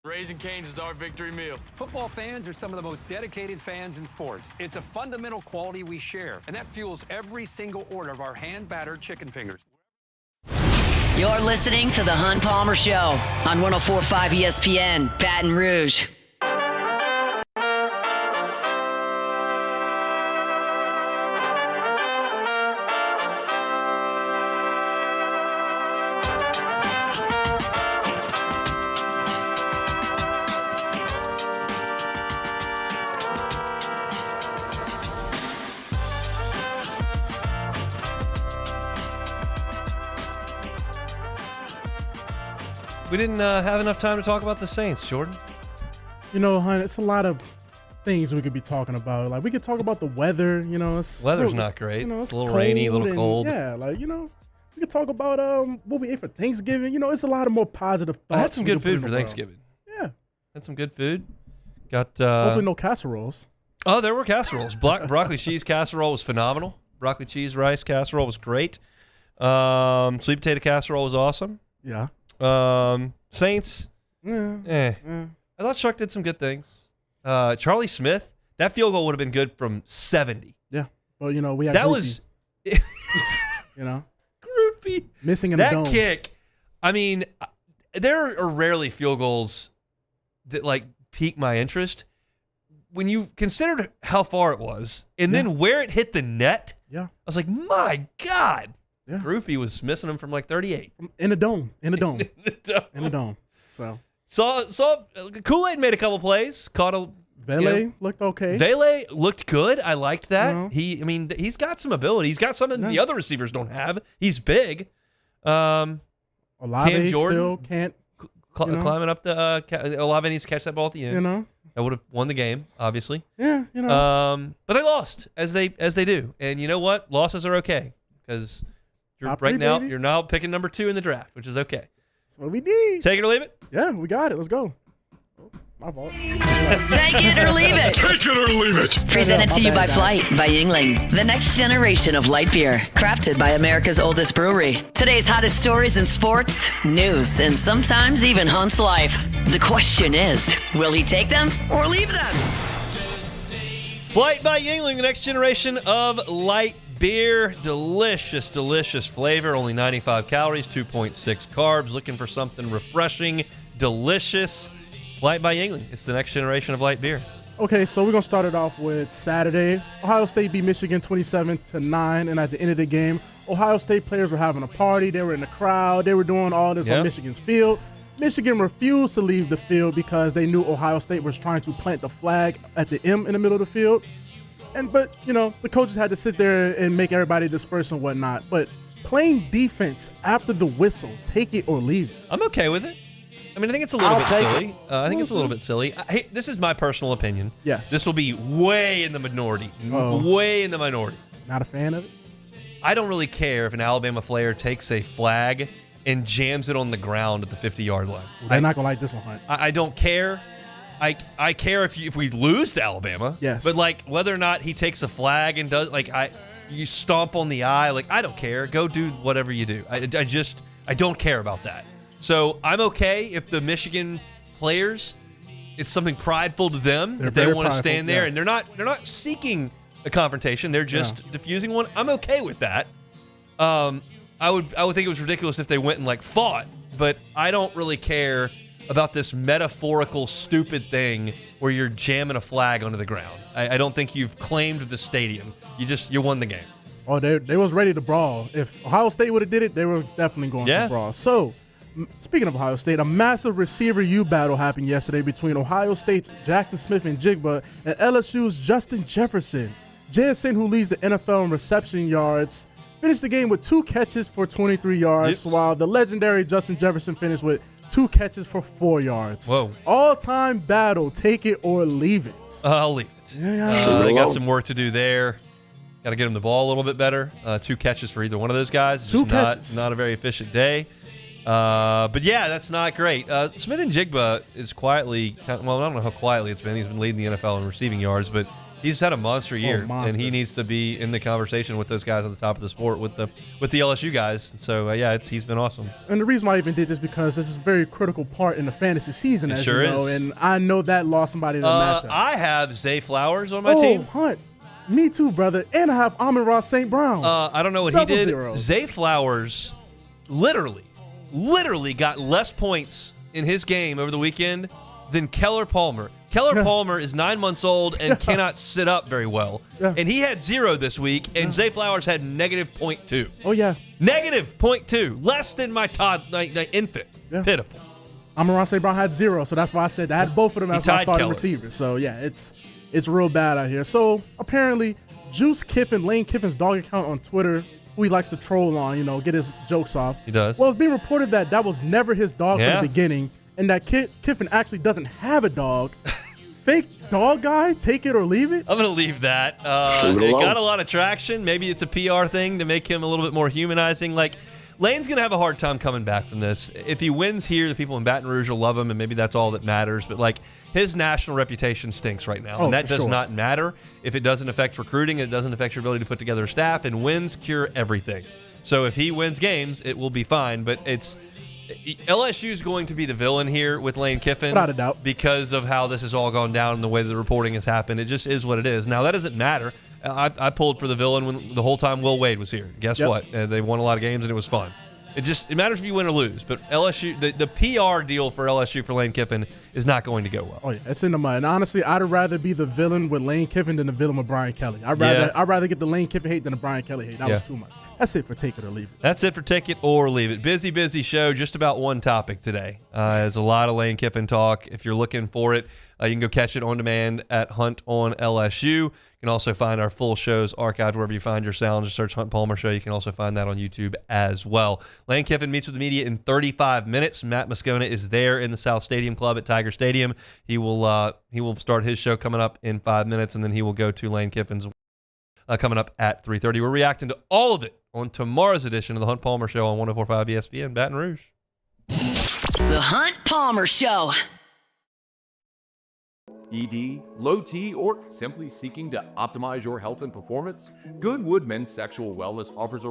Raising Cane's is our victory meal. Football fans are some of the most dedicated fans in sports. It's a fundamental quality we share, and that fuels every single order of our hand-battered chicken fingers. You're listening to The Hunt Palmer Show on 104.5 ESPN, Baton Rouge. We didn't have enough time to talk about the Saints, Jordan. You know, hon, it's a lot of things we could be talking about. Like, we could talk about the weather, you know. Weather's not great. You know, it's a little rainy, a little cold. Yeah, like, you know, we could talk about what we ate for Thanksgiving. You know, it's a lot of more positive thoughts. I had some good food for Thanksgiving. Yeah. Had some good food. Got hopefully no casseroles. Oh, there were casseroles. Broccoli cheese casserole was phenomenal. Broccoli cheese rice casserole was great. Sweet potato casserole was awesome. Yeah. Saints. I thought Chuck did some good things. Charlie Smith, that field goal would have been good from 70. Yeah. Well, we had that Groupie. Was, Groupie missing in that the dome. kick. I mean, there are rarely field goals that pique my interest. When you considered how far it was, and then where it hit the net, I was like, my God. Yeah. Groupie was missing him from 38. In the dome. In the dome. So Kool-Aid made a couple plays. Caught a Vele looked okay. Vele looked good. I liked that. He's got some ability. He's got something the other receivers don't have. He's big. Olave Cam Jordan still can't climbing up the Olave needs to catch that ball at the end. That would have won the game, obviously. Yeah, but they lost as they do. And you know what? Losses are okay because you're now picking number 2 in the draft, which is okay. That's what we need. Take it or leave it? Yeah, we got it. Let's go. My fault. Take it or leave it. Take it or leave it. Presented to you by Flight by Yingling, the next generation of light beer, crafted by America's oldest brewery. Today's hottest stories in sports, news, and sometimes even Hunt's life. The question is, will he take them or leave them? Flight by Yingling, the next generation of light beer. Delicious, delicious flavor. Only 95 calories, 2.6 carbs. Looking for something refreshing, delicious. Light by Yingling. It's the next generation of light beer. Okay, so we're going to start it off with Saturday. Ohio State beat Michigan 27-9, and at the end of the game, Ohio State players were having a party. They were in the crowd. They were doing all this on Michigan's field. Michigan refused to leave the field because they knew Ohio State was trying to plant the flag at the M in the middle of the field. But the coaches had to sit there and make everybody disperse and whatnot. But playing defense after the whistle, take it or leave it. I'm okay with it. I mean, I think it's a little bit silly. I think it's a little bit silly. Hey, this is my personal opinion. Yes. This will be way in the minority. Way in the minority. Not a fan of it? I don't really care if an Alabama player takes a flag and jams it on the ground at the 50-yard line. They're not going to like this one, Hunt. I don't care. I care if we lose to Alabama. Yes. But, whether or not he takes a flag and does, you stomp on the eye, I don't care. Go do whatever you do. I don't care about that. So I'm okay if the Michigan players, it's something prideful to them that they want to stand there, and they're not seeking a confrontation. They're just diffusing one. I'm okay with that. I would think it was ridiculous if they went and fought, but I don't really care about this metaphorical stupid thing where you're jamming a flag onto the ground. I don't think you've claimed the stadium. You won the game. Oh, they was ready to brawl. If Ohio State would have did it, they were definitely going to brawl. So, speaking of Ohio State, a massive receiver U battle happened yesterday between Ohio State's Jackson Smith-Njigba and LSU's Justin Jefferson. JSN, who leads the NFL in reception yards, finished the game with 2 catches for 23 yards, while the legendary Justin Jefferson finished with 2 catches for 4 yards. Whoa. All-time battle, take it or leave it. I'll leave it. They got some work to do there. Got to get him the ball a little bit better. 2 catches for either one of those guys. It's 2 just catches. Not a very efficient day. But yeah, that's not great. Smith-Njigba is quietly, I don't know how quietly it's been. He's been leading the NFL in receiving yards, but he's had a monster year, and he needs to be in the conversation with those guys at the top of the sport with the LSU guys. So he's been awesome. And the reason why I even did this because this is a very critical part in the fantasy season, as sure you know, is. And I know that lost somebody to the matchup. I have Zay Flowers on my team. Hunt. Me too, brother. And I have Amon-Ra St. Brown. I don't know what Double he did. zeros. Zay Flowers literally got less points in his game over the weekend than Keller Palmer. Keller Palmer is 9 months old and cannot sit up very well. Yeah. And he had 0 this week, and Zay Flowers had -0.2. Oh, yeah. -0.2. Less than my infant. Yeah. Pitiful. Amon-Ra St. Brown had 0, so that's why I said I had both of them as my starting Keller. receivers. So, yeah, it's real bad out here. So, apparently, Juice Kiffin, Lane Kiffin's dog account on Twitter, who he likes to troll on, get his jokes off. He does. Well, it's being reported that was never his dog from the beginning, and that Kiffin actually doesn't have a dog. Fake dog guy, take it or leave it? I'm going to leave that. It got a lot of traction. Maybe it's a PR thing to make him a little bit more humanizing. Lane's going to have a hard time coming back from this. If he wins here, the people in Baton Rouge will love him, and maybe that's all that matters. But, like, his national reputation stinks right now, and that does not matter if it doesn't affect recruiting, it doesn't affect your ability to put together a staff, and wins cure everything. So if he wins games, it will be fine. But LSU is going to be the villain here with Lane Kiffin. Without a doubt. Because of how this has all gone down and the way the reporting has happened. It just is what it is. Now, that doesn't matter. I pulled for the villain when the whole time Will Wade was here. Guess what? They won a lot of games, and it was fun. It matters if you win or lose. But LSU, the PR deal for LSU for Lane Kiffin is not going to go well. Oh, yeah. It's in the mud. And honestly, I'd rather be the villain with Lane Kiffin than the villain with Brian Kelly. I'd rather get the Lane Kiffin hate than the Brian Kelly hate. That was too much. That's it for Take It or Leave It. That's it for Take It or Leave It. Busy show. Just about one topic today. There's a lot of Lane Kiffin talk. If you're looking for it, you can go catch it on demand at Hunt on LSU. You can also find our full shows archived wherever you find your sound. Just search Hunt Palmer Show. You can also find that on YouTube as well. Lane Kiffin meets with the media in 35 minutes. Matt Moscona is there in the South Stadium Club at Tiger Stadium. He will start his show coming up in 5 minutes, and then he will go to Lane Kiffin's coming up at 3:30. We're reacting to all of it on tomorrow's edition of the Hunt Palmer Show on 104.5 ESPN Baton Rouge. The Hunt Palmer Show. ED, low T, or simply seeking to optimize your health and performance? Goodwood Men's Sexual Wellness offers a